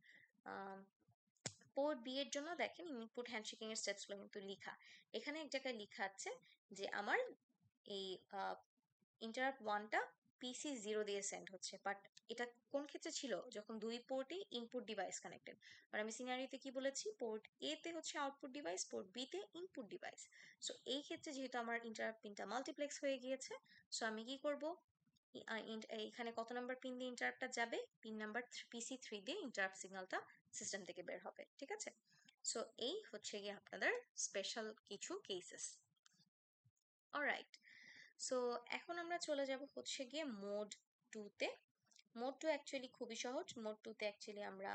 পোর্ট বি এর জন্য দেখেন ইনপুট হ্যান্ডশেকিং এর স্টেপস গুলো কিন্তু লিখা, এখানে এক জায়গায় লিখা আছে যে আমার এই ইন্টারাপ্ট ওয়ানটা PC0 দিয়ে সেন্ড হচ্ছে। বাট এটা কোন ক্ষেত্রে ছিল, যখন দুই পোর্টে ইনপুট ডিভাইস কানেক্টেড। আর আমি সিনারিওতে কি বলেছি, পোর্ট এ তে হচ্ছে আউটপুট ডিভাইস, পোর্ট বি তে ইনপুট ডিভাইস। সো এই ক্ষেত্রে যেহেতু আমার ইন্টারাপ্ট পিনটা মাল্টিপ্লেক্স হয়ে গিয়েছে, সো আমি কি করব, এখানে কত নাম্বার পিন দিয়ে ইন্টারাপ্টটা যাবে, পিন নাম্বার PC3 দিয়ে ইন্টারাপ্ট সিগন্যালটা সিস্টেম থেকে বের হবে, ঠিক আছে? সো এই হচ্ছে গিয়ে আপনাদের স্পেশাল কিছু কেসেস। অলরাইট, সো এখন আমরা চলে যাব হচ্ছে গিয়ে মোড 2 তে। মোড 2 অ্যাকচুয়ালি খুবই সহজ। মোড 2 তে অ্যাকচুয়ালি আমরা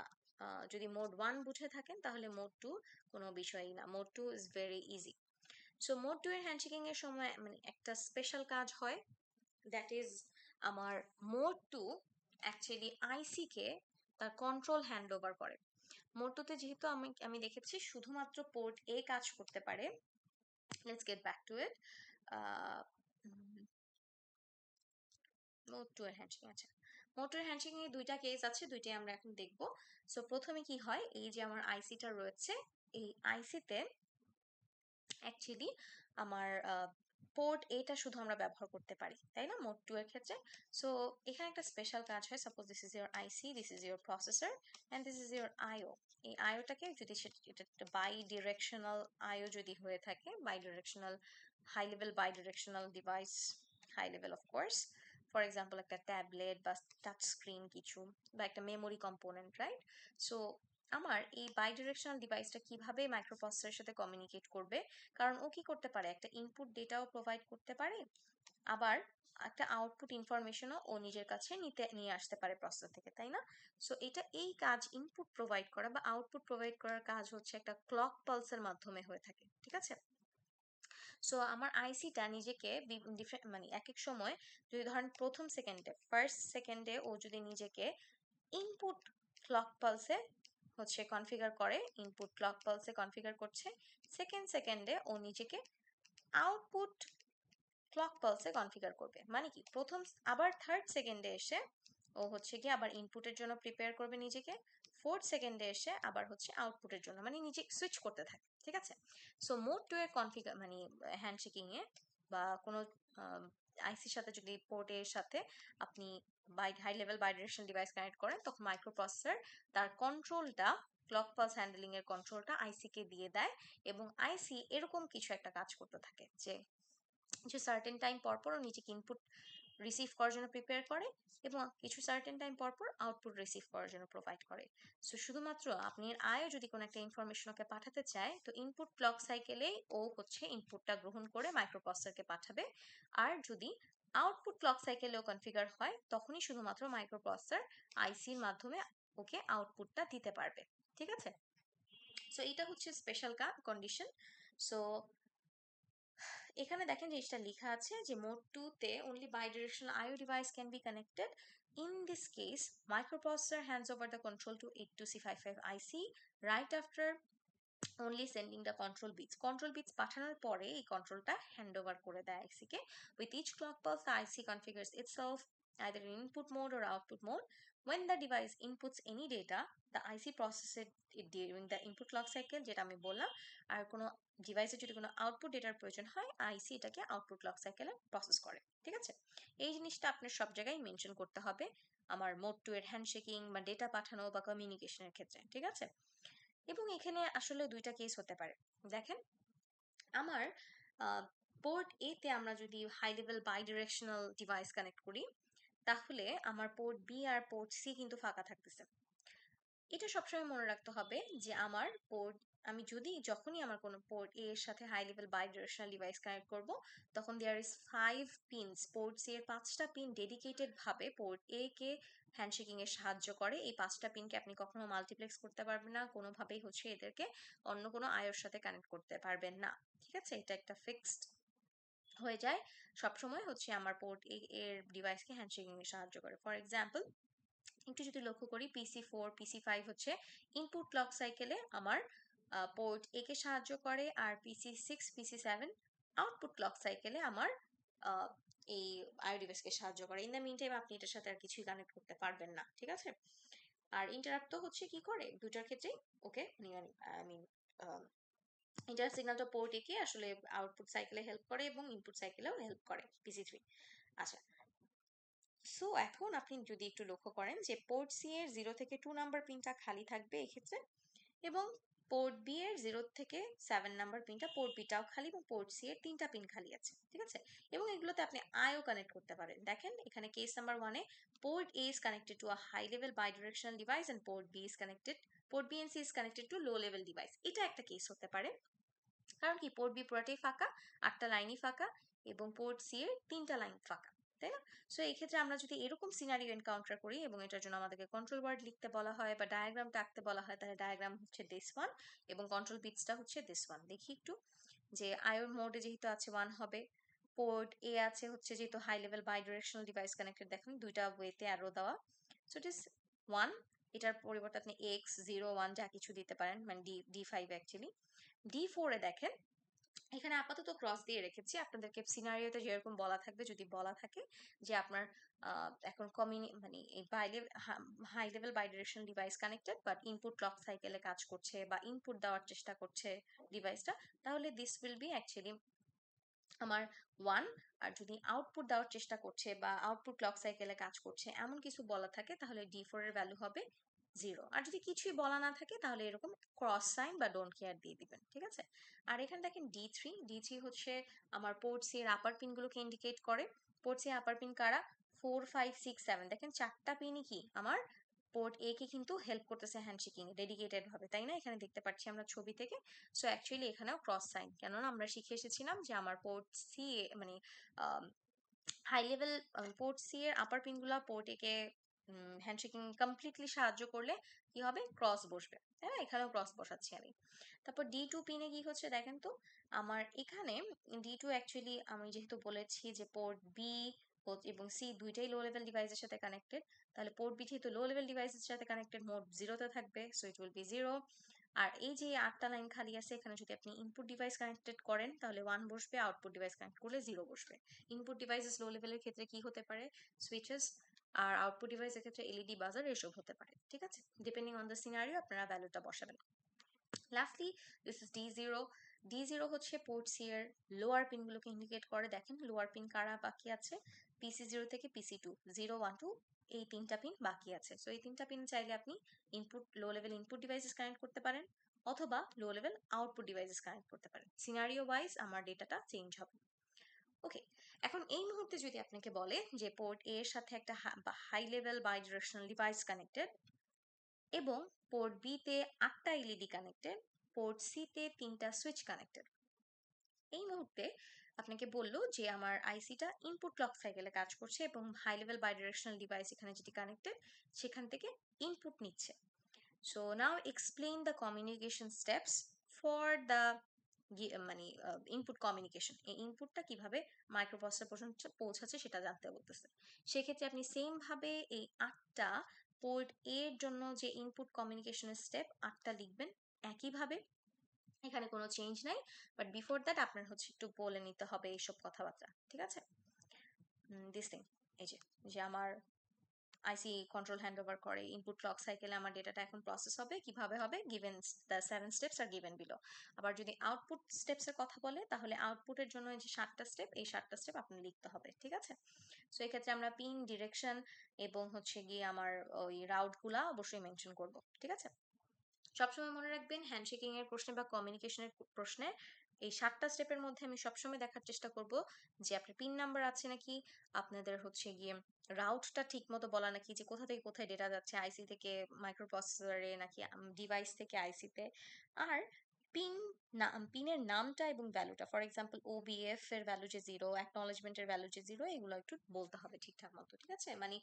যদি মোড 1 বুঝে থাকেন তাহলে মোড 2 কোনো বিষয়ই না, mode 2 is very easy. So mode 2 এর হ্যান্ডশেকিং এর সময় মানে একটা স্পেশাল কাজ হয়, দ্যাট ইজ আমার মোড 2 অ্যাকচুয়ালি আইসি কে তার কন্ট্রোল হ্যান্ড ওভার করে। মোড 2 তে যেহেতু আমি দেখেছি শুধুমাত্র পোর্ট এ কাজ করতে পারে। Let's get back to it. Mode 2 এর হ্যান্ডশেকিং, আচ্ছা, মোড 2 এর হ্যান্ডশেকিং এর দুইটা কেস আছে, দুইটাই আমরা এখন দেখব। সো প্রথমে কি হয়, এই যে আমার আইসিটা রয়েছে, এই আইসিতে অ্যাকচুয়ালি আমার পোর্ট এটা শুধু আমরা ব্যবহার করতে পারি, তাই না, মোড 2 এর ক্ষেত্রে। সো এখানে একটা স্পেশাল কাজ হয়, suppose this is your IC, this is your processor, and this is your IO. এই আইওটাকে যদি এটা একটা বাই ডিরেকশনাল আইও যদি হয়ে থাকে, bidirectional, high level bidirectional device, high level of course, for example একটা ট্যাবলেট বা টাচ স্ক্রিন কিছু, বা একটা মেমোরি কম্পোনেন্ট, রাইট? সো আমার এই বাই ডিরেকশনাল ডিভাইসটা কিভাবে মাইক্রোপ্রসেসরের সাথে কমিউনিকেট করবে, কারণ ও কি করতে পারে, একটা ইনপুট ডেটাও প্রোভাইড করতে পারে, আবার একটা আউটপুট ইনফরমেশনও ও নিজের কাছে নিয়ে আসতে পারে প্রসেসর থেকে, তাই না? সো এটা এই কাজ ইনপুট প্রোভাইড করা বা আউটপুট প্রোভাইড করার কাজ হচ্ছে একটা ক্লক পালসের মাধ্যমে হয়ে থাকে, ঠিক আছে? সো আমার আইসিটা নিজেকে মানে এক এক সময় যদি ধরেন প্রথম সেকেন্ডে ফার্স্ট সেকেন্ডে ও যদি নিজেকে ইনপুট ক্লক পালসে হচ্ছে কনফিগার করে, ইনপুট ক্লক পালসে কনফিগার করছে, সেকেন্ড সেকেন্ডে ও নিজেকে আউটপুট ক্লক পালসে কনফিগার করবে। মানে কি, প্রথম আবার থার্ড সেকেন্ডে এসে ও হচ্ছে কি আবার ইনপুটের জন্য প্রিপেয়ার করবে নিজেকে, ফোর্থ সেকেন্ডে এসে আবার হচ্ছে আউটপুটের জন্য, মানে নিজে সুইচ করতে থাকে, ঠিক আছে? সো মোড 2 এর কনফিগার মানে হ্যান্ডশেকিং এ বা কোনো আইসির সাথে যদি পোর্টের সাথে আপনি হাই লেভেল বাইডিরেকশনাল ডিভাইস কানেক্ট করেন, তখন মাইক্রোপ্রসেসর তার কন্ট্রোলটা, ক্লক পালস হ্যান্ডলিং এর কন্ট্রোলটা আইসি কে দিয়ে দেয়, এবং আইসি এরকম কিছু একটা কাজ করতে থাকে যে সার্টেন টাইম পর পর নিজেকে ইনপুট রিসিভ করার জন্য প্রিপেয়ার করে এবং কিছু সার্টেন টাইম পর পর আউটপুট রিসিভ করার জন্য প্রোভাইড করে। সো শুধুমাত্র আপনি আয়ও যদি কোনো একটা ইনফরমেশন ওকে পাঠাতে চায়, তো ইনপুট ক্লক সাইকেলেই ও হচ্ছে ইনপুটটা গ্রহণ করে মাইক্রোপ্রসেসরকে পাঠাবে। আর যদি আউটপুট ক্লক সাইকেলেও কনফিগার হয়, তখনই শুধুমাত্র মাইক্রোপ্রসেসর আইসির মাধ্যমে ওকে আউটপুটটা দিতে পারবে, ঠিক আছে? সো এটা হচ্ছে স্পেশাল কন্ডিশন। সো এখানে দেখেন জিনিসটা লেখা আছে যে মোড 2 তে only bidirectional IO device can be connected. In this case, microprocessor hands over the control to 82C55 IC right after only sending the control bits পাঠানোর পরে এই কন্ট্রোলটা হ্যান্ড ওভার করে দেয় আইসি কে। With each clock pulse, the IC configures itself either in input mode or output mode. When the device inputs any data, the IC processes it during the input clock cycle, যেটা আমি বললাম। আর কোনো ডিভাইসে যদি কোনো output ডেটার প্রয়োজন হয়, আইসি এটাকে আউটপুট ক্লক সাইকেলে প্রসেস করে, ঠিক আছে? এই জিনিসটা আপনার সব জায়গায় মেনশন করতে হবে আমার মোড 2 এর হ্যান্ডশেকিং বা ডেটা পাঠানো বা কমিউনিকেশনের ক্ষেত্রে, ঠিক আছে? এবং এখানে আসলে দুইটা কেস হতে পারে। দেখেন, আমার পোর্ট এ তে আমরা যদি high level bidirectional device connect করি, তাহলে আমার পোর্ট বি আর পোর্ট সি কিন্তু ফাঁকা থাকতেছে। এটা সবসময় মনে রাখতে হবে যে আমার পোর্ট, আমি যদি যখনই আমার কোনো পোর্ট এ এর সাথে high level bidirectional device connect করব, তখন there is 5 pins, port C এর 5টা পিন ডেডিকেটেড ভাবে পোর্ট এ কে হ্যান্ডশেকিং এ সাহায্য করে। এই 5টা পিনকে আপনি কখনো মাল্টিপ্লেক্স করতে পারবেন না, কোনোভাবেই হচ্ছে এদেরকে অন্য কোনো আয়োর সাথে কানেক্ট করতে পারবেন না, ঠিক আছে? এটা একটা ফিক্সড হয়ে যায় সবসময়, হচ্ছে আমার পোর্ট এ এর ডিভাইসকে হ্যান্ডশেকিং এ সাহায্য করে। ফর এক্সাম্পল, একটু যদি লক্ষ্য করি, PC4 PC5 হচ্ছে ইনপুট ক্লক সাইকেলে আমার পোর্ট এ কে সাহায্য করে, আর PC6 PC7 আউটপুট ক্লক সাইকেলে আমার এই আইও ডিভাইসকে সাহায্য করে। ইন দ্য মিন টাইম আপনি এটার সাথে আর কিছুই কানেক্ট করতে পারবেন না, ঠিক আছে? আর ইন্টারাপ্ট তো হচ্ছে কি করে দুটার ক্ষেত্রেই, ওকে, I mean interrupt সিগন্যালটা port A কে আসলে আউটপুট সাইকেলে হেল্প করে এবং ইনপুট সাইকেলেও হেল্প করে PC3। আচ্ছা, সো এখন আপনি যদি একটু লক্ষ্য করেন যে পোর্ট সি এর 0 থেকে 2 নাম্বার পিনটা খালি থাকবে এক্ষেত্রে, এবং পোর্ট বি এর 0 থেকে 7 নাম্বার পিনটা, পোর্ট বিটাও খালি এবং পোর্ট সি এর 3টা পিন খালি আছে, ঠিক আছে? এবং এগুলোতে আপনি আইও কানেক্ট করতে পারেন। দেখেন এখানে case number 1 A port A is connected to a high level bidirectional device and port B and C is connected to low level device। এটা একটা কেস হতে পারে, কারণ কি পোর্ট বি পুরোটাই ফাঁকা, 8টা লাইনই ফাঁকা, এবং পোর্ট সি এর 3টা লাইন ফাঁকা, তাই না? সো এই ক্ষেত্রে আমরা যদি এরকম সিনারিও এনকাউন্টার করি এবং এটার জন্য আমাদেরকে কন্ট্রোল ওয়ার্ড লিখতে বলা হয় বা ডায়াগ্রামটা আঁকতে বলা হয়, তাহলে ডায়াগ্রাম হচ্ছে দিস ওয়ান এবং কন্ট্রোল বিটসটা হচ্ছে দিস ওয়ান। দেখি একটু যে আইওর মোডে যেহেতু আছে 1 হবে, পোর্ট এ আছে হচ্ছে যেহেতু high level bidirectional device connected, দেখুন দুইটা ওয়েতে অ্যারো দেওয়া, সো ইট ইজ 1। এটার পরিবর্তে আপনি এক্স 0 1 যা কিছু দিতে পারেন, মানে D5 অ্যাকচুয়ালি। D4 এ দেখেন, এখানে আপাতত ক্রস দিয়ে রেখেছি, আপনাদেরকে সিনারিওতে যেরকম বলা থাকবে, যদি বলা থাকে যে আপনার এখন মানে এই high level bidirectional device connected but input clock সাইকেলে কাজ করছে বা ইনপুট দেওয়ার চেষ্টা করছে ডিভাইসটা, তাহলে দিস উইল বি অ্যাকচুয়ালি আমার 1। আর যদি আউটপুট দেওয়ার চেষ্টা করছে বা আউটপুট ক্লক সাইকেলে কাজ করছে এমন কিছু বলা থাকে, তাহলে D4 এর ভ্যালু হবে 0। আর যদি কিছুই বলা না থাকে, তাহলে এরকম ক্রস সাইন বা ডোন্ট কেয়ার দিয়ে দিবেন, ঠিক আছে? আর এখানে দেখেন D3 হচ্ছে আমার পোর্ট সি এর আপার পিন গুলোকে ইন্ডিকেট করে। পোর্ট সি আপার পিন কারা? 4 5 6 7, দেখেন 4টা পিনই কি আমার পোর্ট এ কে কিন্তু হেল্প করতেছে হ্যান্ডশেকিং ডেডিকেটেড ভাবে, তাই না? এখানে দেখতে পাচ্ছি আমরা ছবি থেকে। সো অ্যাকচুয়ালি এখানেও ক্রস সাইন, কেননা আমরা শিখে এসেছিলাম যে আমার পোর্ট সি মানে হাই লেভেল পোর্ট সি এর আপার পিনগুলো পোর্ট এ কে হ্যান্ডশেকিং কমপ্লিটলি সাহায্য করলে কি হবে, ক্রস বসবে, তাই না? এখানেও ক্রস বসাচ্ছি আমি। তারপর D2 পিনে কি হচ্ছে দেখেন তো, আমার এখানে D2 অ্যাকচুয়ালি আমি যেহেতু বলেছি যে পোর্ট বি এবং সি দুইটাই লো লেভেল ডিভাইসের সাথে কানেক্টেড, তাহলে পোর্ট বি যেহেতু লো লেভেল ডিভাইসের সাথে কানেক্টেড, মোড 0-তে থাকবে, সো ইট উইল বি 0। আর এই যে 8টা লাইন খালি আছে, এখানে যদি আপনি ইনপুট ডিভাইস কানেক্টেড করেন তাহলে 1 বসবে, আউটপুট ডিভাইস কানেক্ট করলে 0 বসবে। ইনপুট ডিভাইসেস লো লেভেলের ক্ষেত্রে কি হতে পারে, সুইচেস, আর আউটপুট ডিভাইসের ক্ষেত্রে এলইডি বাজার এসব হতে পারে, ঠিক আছে? ডিপেন্ডিং অন দ্য সিনারিও আপনারা ভ্যালুটা বসাবেন। Lastly this is D0। D0 হচ্ছে পোর্ট সি এর লোয়ার পিনগুলোকে ইন্ডিকেট করে। দেখেন লোয়ার পিন কারা বাকি আছে, PC0 থেকে PC2, 0 1 2 এই 3টা পিন বাকি আছে। সো এই 3টা পিন চাইলে আপনি input low level input devices connect করতে পারেন অথবা low level output devices connect করতে পারেন। সিনারিও ওয়াইজ আমার ডেটাটা চেঞ্জ হবে। ওকে, এখন এই মুহূর্তে যদি আপনাকে বলে যে পোর্ট এ এর সাথে একটা high level bidirectional device connected এবং পোর্ট বি তে 8টা এলইডি কানেক্টেড, পোর্ট সি তে 3টা সুইচ কানেক্টেড, এই মুহূর্তে আপনাকে বললো যে আমার আইসিটা ইনপুট ক্লক সাইকেলে কাজ করছে এবং high level bidirectional device এখানে যেটি কানেক্টেড সেখান থেকে ইনপুট নিচ্ছে। So now explain the communication steps for the মানে ইনপুট কমিউনিকেশন, এই ইনপুটটা কিভাবে মাইক্রোপ্রসেসর পর্যন্ত পৌঁছাচ্ছে সেটা জানতে বলতেছে। সেক্ষেত্রে আপনি সেম ভাবে এই 8টা পোর্ট এর জন্য যে ইনপুট কমিউনিকেশনের স্টেপ 8টা লিখবেন একইভাবে, এখানে কোনো চেঞ্জ নাই। বাট বিফোর দ্যাট আপনার হচ্ছে একটু বলে নিতে হবে এইসব কথাবার্তা, ঠিক আছে? দিস থিং, এই যে যে আমার আইসি কন্ট্রোল হ্যান্ড ওভার করে ইনপুট ক্লক সাইকেলে আমার ডেটাটা এখন প্রসেস হবে, কিভাবে হবে, given the 7 steps are given below. আবার যদি আউটপুট স্টেপস এর কথা বলে তাহলে আউটপুটের জন্য যে 7টা স্টেপ, এই 7টা স্টেপ আপনি লিখতে হবে, ঠিক আছে? সো এই ক্ষেত্রে আমরা পিন, ডিরেকশন এবং হচ্ছে গিয়ে আমার ওই রাউট গুলা অবশ্যই মেনশন করব, ঠিক আছে? সবসময় মনে রাখবেন হ্যান্ডশেকিং এর প্রশ্নে বা কমিউনিকেশনের প্রশ্নে এই 7টা স্টেপের মধ্যে আমি সবসময় দেখার চেষ্টা করব যে আপনার পিন নাম্বার আছে নাকি, আপনাদের হচ্ছে গিয়ে রাউটটা ঠিক মতো বলা নাকি, যে কোথা থেকে কোথায় ডেটা যাচ্ছে, আইসি থেকে মাইক্রোপ্রসেসরে নাকি ডিভাইস থেকে আইসিতে, আর পিন পিনের নামটা এবং ভ্যালুটা, ফর এক্সাম্পল ওবিএফ এর ভ্যালু যে 0, অ্যাকনলেজমেন্টের ভ্যালু যে 0, এগুলো একটু বলতে হবে ঠিকঠাক মতো, ঠিক আছে? মানে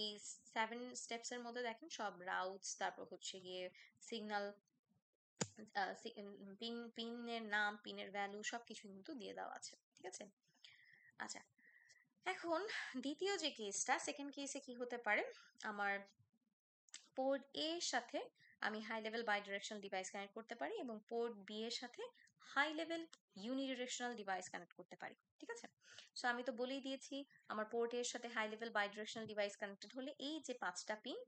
এই 7 স্টেপস এর মধ্যে দেখেন সব রাউটস, তারপর হচ্ছে গিয়ে সিগন্যাল, পিনের নাম, পিনের ভ্যালু সবকিছু কিন্তু দিয়ে দেওয়া আছে, ঠিক আছে? আচ্ছা, এখন দ্বিতীয় যে কেসটা, সেকেন্ড কেসে কি হতে পারে, আমার পোর্ট এ এর সাথে আমি high level bidirectional device connect করতে পারি এবং পোর্ট বি এর সাথে high level unidirectional device connect করতে পারি, ঠিক আছে? সো আমি তো বলেই দিয়েছি আমার পোর্ট এর সাথে high level bidirectional device connected হলে এই যে 5টা pin,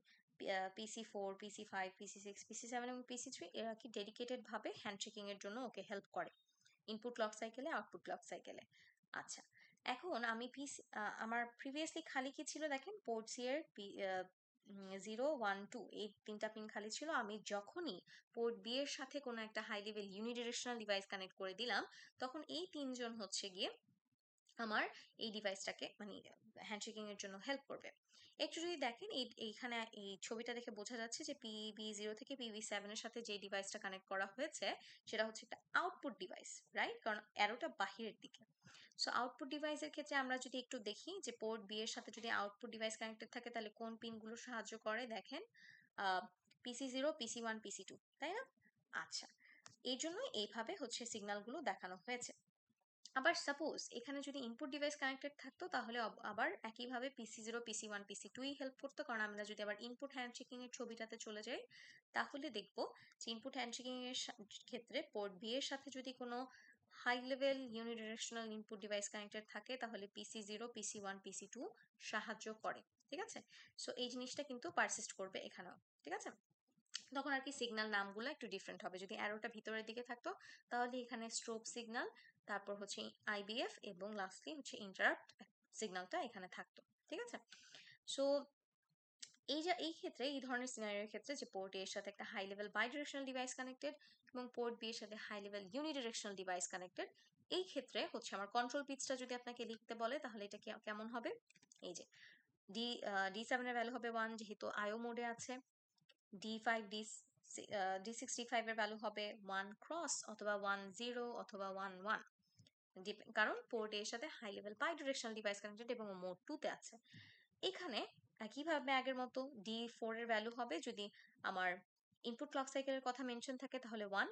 PC4, PC5, PC6, PC7 এবং PC3, এরা কি ডেডিকেটেড ভাবে হ্যান্ডশেকিং এর জন্য ওকে হেল্প করে ইনপুট ক্লক সাইকেলে, আউটপুট ক্লক সাইকেলে। আচ্ছা, এখন আমি আমার প্রিভিয়াসলি খালি কি ছিল দেখেন, পোর্ট সি এর 0 1 2 এই 3টা পিন খালি ছিল। আমি যখনই পোর্ট বি এর সাথে কোনো একটা high level unidirectional device connect করে দিলাম, তখন এই 3জন হচ্ছে গিয়ে আমার এই ডিভাইসটাকে মানে হ্যান্ডশেকিং এর জন্য হেল্প করবে। একটু যদি দেখেন এইখানে এই ছবিটা দেখে বোঝা যাচ্ছে যে PB0 থেকে PB7 এর সাথে যে ডিভাইসটা কানেক্ট করা হয়েছে সেটা হচ্ছে একটা আউটপুট ডিভাইস, রাইট? কারণ অ্যারোটা বাহিরের দিকে। সো আউটপুট ডিভাইসের ক্ষেত্রে আমরা যদি একটু দেখি যে পোর্ট বি এর সাথে যদি আউটপুট ডিভাইস কানেক্টেড থাকে তাহলে কোন পিনগুলো সাহায্য করে, দেখেন PC0, PC1, PC2, তাই না? আচ্ছা, এই জন্য এইভাবে হচ্ছে সিগন্যালগুলো দেখানো হয়েছে। আবার সাপোজ এখানে যদি ইনপুট ডিভাইস কানেক্টেড থাকতো তাহলে আবার একইভাবে PC0, PC1, PC2ই হেল্প করতো। কারণ আমরা যদি আবার ইনপুট হ্যান্ডশেকিং এর ছবিটাতে চলে যাই তাহলে দেখবো যে ইনপুট হ্যান্ডশেকিং এর ক্ষেত্রে পোর্ট বি এর সাথে যদি কোনো high level unidirectional input device connected থাকে তাহলে PC0, PC1, PC2 সাহায্য করে, ঠিক আছে? সো এই জিনিসটা কিন্তু পারসিস্ট করবে এখানেও, ঠিক আছে? তখন আর কি সিগন্যাল নামগুলো একটু ডিফারেন্ট হবে। যদি অ্যারোটা ভিতরের দিকে থাকতো তাহলে এখানে স্ট্রোব সিগন্যাল, তারপর হচ্ছে আইবিএফ এবং লাস্টলি হচ্ছে ইন্টারাপ্ট সিগন্যালটা এখানে থাকতো, ঠিক আছে? সো এই ক্ষেত্রে এই ধরনের সিনারিওর ক্ষেত্রে যে পোর্ট এর সাথে একটা high level bidirectional device connected এবং পোর্ট বি এর সাথে high level unidirectional device connected, এই ক্ষেত্রে হচ্ছে আমার কন্ট্রোল পিচটা যদি আপনাকে লিখতে বলে তাহলে এটা কেমন হবে, এই যে D7 এর ভ্যালু হবে 1 যেহেতু আইও মোডে আছে, D5 D65 এর ভ্যালু হবে 1 ক্রস অথবা 1 0 অথবা 1 1, কারণ পোর্ট এর সাথে high level bidirectional device connected এবং মোড 2 তে আছে। এখানে একইভাবে আগের মতো D4 এর ভ্যালু হবে যদি আমার ইনপুট ক্লক সাইকেলের কথা মেনশন থাকে তাহলে 1,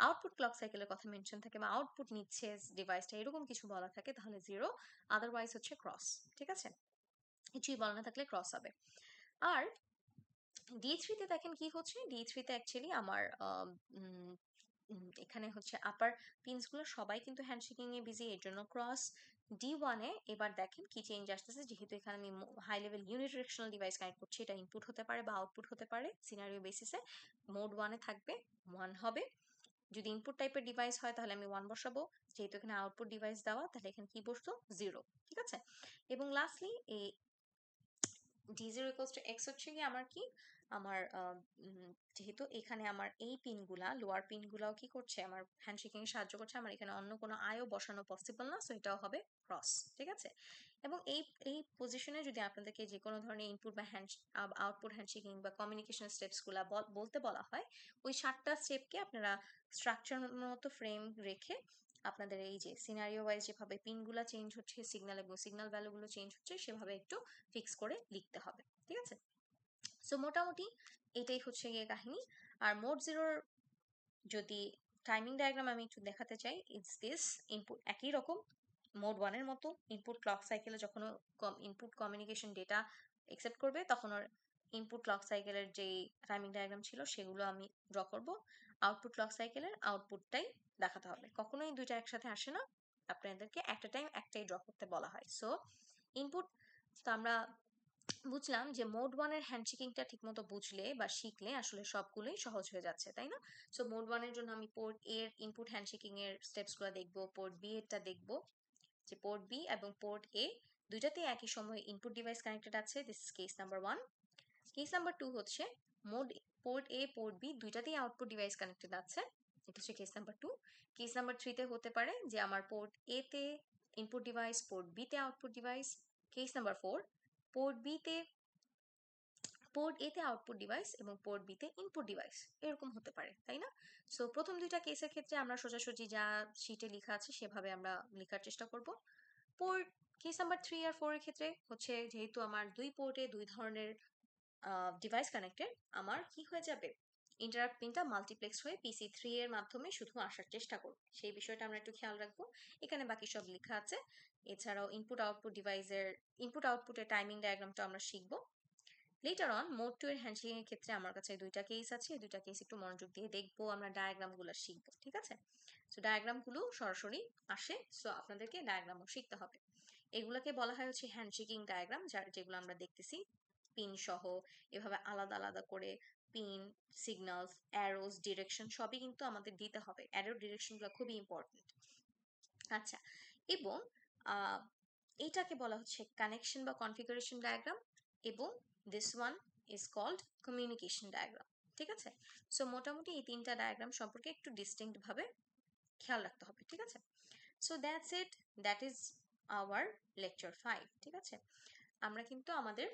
আউটপুট ক্লক সাইকেলের কথা মেনশন থাকে বা আউটপুট নিচ্ছে ডিভাইসটা এরকম কিছু বলা থাকে তাহলে 0, আদারওয়াইজ হচ্ছে ক্রস। ঠিক আছে, কিছুই বলা না থাকলে ক্রস হবে। আর D3 তে দেখেন কি হচ্ছে, D3 তে অ্যাকচুয়ালি আমার এখানে হচ্ছে আপার পিনস গুলো সবাই কিন্তু হ্যান্ডশেকিং এ বিজি, এর জন্য ক্রস। D1 এ এবার দেখেন কি চেঞ্জ আসতেছে, যেহেতু এখানে আমি high level unidirectional device connect করছি, এটা ইনপুট হতে পারে বা আউটপুট হতে পারে সিনারিও বেসিসে। মোড 1 এ থাকবে 1 হবে, যদি ইনপুট টাইপের ডিভাইস হয় তাহলে আমি 1 বসাবো, যেহেতু এখানে আউটপুট ডিভাইস দেওয়া তাহলে এখানে কি বসতো 0। ঠিক আছে, এবং লাস্টলি এই D0 equals to x হচ্ছে কি আমার কি আমার যেহেতু এখানে আমার এই পিনগুলা লোয়ার পিনগুলাও কি করছে আমার হ্যান্ডশেকিং এ সাহায্য করছে, আমার এখানে অন্য কোনো আইও বসানো পসিবল না, সো এটাও হবে ক্রস। ঠিক আছে, এবং এই এই পজিশনে যদি আপনাদেরকে যে কোনো ধরনের ইনপুট বা আউটপুট হ্যান্ডশেকিং বা কমিউনিকেশন স্টেপস গুলা বলতে বলা হয়, ওই 7টা স্টেপকে আপনারা স্ট্রাকচার মতো ফ্রেম রেখে আপনাদের এই যে সিনারিও ওয়াইজ যেভাবে পিনগুলা চেঞ্জ হচ্ছে, সিগন্যাল এবং সিগন্যাল ভ্যালুগুলো চেঞ্জ হচ্ছে সেভাবে একটু ফিক্স করে লিখতে হবে। ঠিক আছে, সো মোটামুটি এটাই হচ্ছে গিয়ে কাহিনী। আর মোড 0-র যদি টাইমিং ডায়াগ্রাম আমি একটু দেখাতে চাই, ইটস দিস। ইনপুট একই রকম মোড 1 এর মতো, ইনপুট ক্লক সাইকেলে যখন ইনপুট কমিউনিকেশন ডেটা একসেপ্ট করবে তখন ওর ইনপুট ক্লক সাইকেলের যে টাইমিং ডায়াগ্রাম ছিল সেগুলো আমি ড্র করব, আউটপুট ক্লক সাইকেলের আউটপুটটাই দেখাতে হবে, কখনোই দুইটা একসাথে আসে না, আপনাদেরকে একটা টাইম একটাই ড্র করতে বলা হয়। সো ইনপুট তো আমরা বুঝলাম যে মোড 1 এর হ্যান্ডশেকিংটা ঠিকমতো বুঝলে বা শিখলে আসলে সবগুলোই সহজ হয়ে যাচ্ছে, তাই না? সো মোড 1 এর জন্য আমি পোর্ট এ এর ইনপুট হ্যান্ডশেকিং এর স্টেপস গুলো দেখবো, পোর্ট বি এরটা দেখবো, যে পোর্ট বি এবং পোর্ট এ দুইটাতেই একই সময়ে ইনপুট ডিভাইস কানেক্টেড আছে, this is case number 1। Case number 2 হচ্ছে পোর্ট এ পোর্ট বি দুইটাতেই আউটপুট ডিভাইস কানেক্টেড আছে, এটা হচ্ছে কেস নাম্বার 2। কেস নাম্বার 3 তে হতে পারে যে আমার পোর্ট এ তে ইনপুট ডিভাইস, পোর্ট বি তে output device. Case number 4, port B তে পোর্ট এ তে আউটপুট ডিভাইস এবং পোর্ট বি তে ইনপুট ডিভাইস, এরকম হতে পারে, তাই না? সো প্রথম দুইটা কেসের ক্ষেত্রে আমরা সোজাসুজি যা শিটে লেখা আছে সেভাবে আমরা লেখার চেষ্টা করব। পোর্ট কেস নাম্বার 3 আর 4 এর ক্ষেত্রে হচ্ছে যেহেতু আমার দুই পোর্টে দুই ধরনের ডিভাইস কানেক্টেড, আমার কি হয়ে যাবে, ইন্টারাপ্ট পিনটা মাল্টিপ্লেক্স হয়ে PC3 এর মাধ্যমে শুধু আসার চেষ্টা করব, সেই বিষয়টা আমরা একটু খেয়াল রাখবো। এখানে বাকি সব লেখা আছে। এছাড়াও ইনপুট আউটপুট ডিভাইসের ইনপুট আউটপুটের টাইমিং ডায়াগ্রামটা আমরা শিখবো। লেটার অন মোড 2 এর হ্যান্ডশেকিং এর ক্ষেত্রে আমার কাছে দুইটা কেস আছে, এই দুইটা কেস একটু মনোযোগ দিয়ে দেখবো, আমরা ডায়াগ্রাম গুলো শিখবো। ঠিক আছে, সো ডায়াগ্রাম গুলো সরাসরি আসে, সো আপনাদেরকে ডায়াগ্রামও শিখতে হবে। এগুলোকে বলা হয় হচ্ছে হ্যান্ডশেকিং ডায়াগ্রাম, যেগুলো আমরা দেখতেছি পিন সহ এভাবে আলাদা আলাদা করে পিন, সিগন্যালস, অ্যারোস, ডিরেকশন সবই কিন্তু আমাদের দিতে হবে, অ্যারো ডিরেকশন গুলো খুবই ইম্পর্টেন্ট। আচ্ছা, এবং আহ এইটাকে বলা হচ্ছে কানেকশন বা কনফিগারেশন ডায়াগ্রাম, এবং this one is called communication diagram. ঠিক আছে, সো মোটামুটি এই তিনটা ডায়াগ্রাম সম্পর্কে একটু ডিস্টিংক্ট ভাবে খেয়াল রাখতে হবে। ঠিক আছে, so that's it, that is our lecture 5। ঠিক আছে, আমরা কিন্তু আমাদের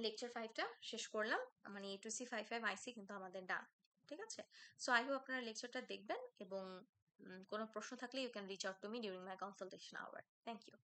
লেকচার 5টা শেষ করলাম, মানে A to C 5 IC কিন্তু আমাদের ডান। ঠিক আছে, সো আই হোপ আপনারা লেকচারটা দেখবেন এবং কোনো প্রশ্ন থাকলে you can reach out to me during my consultation hour. Thank you.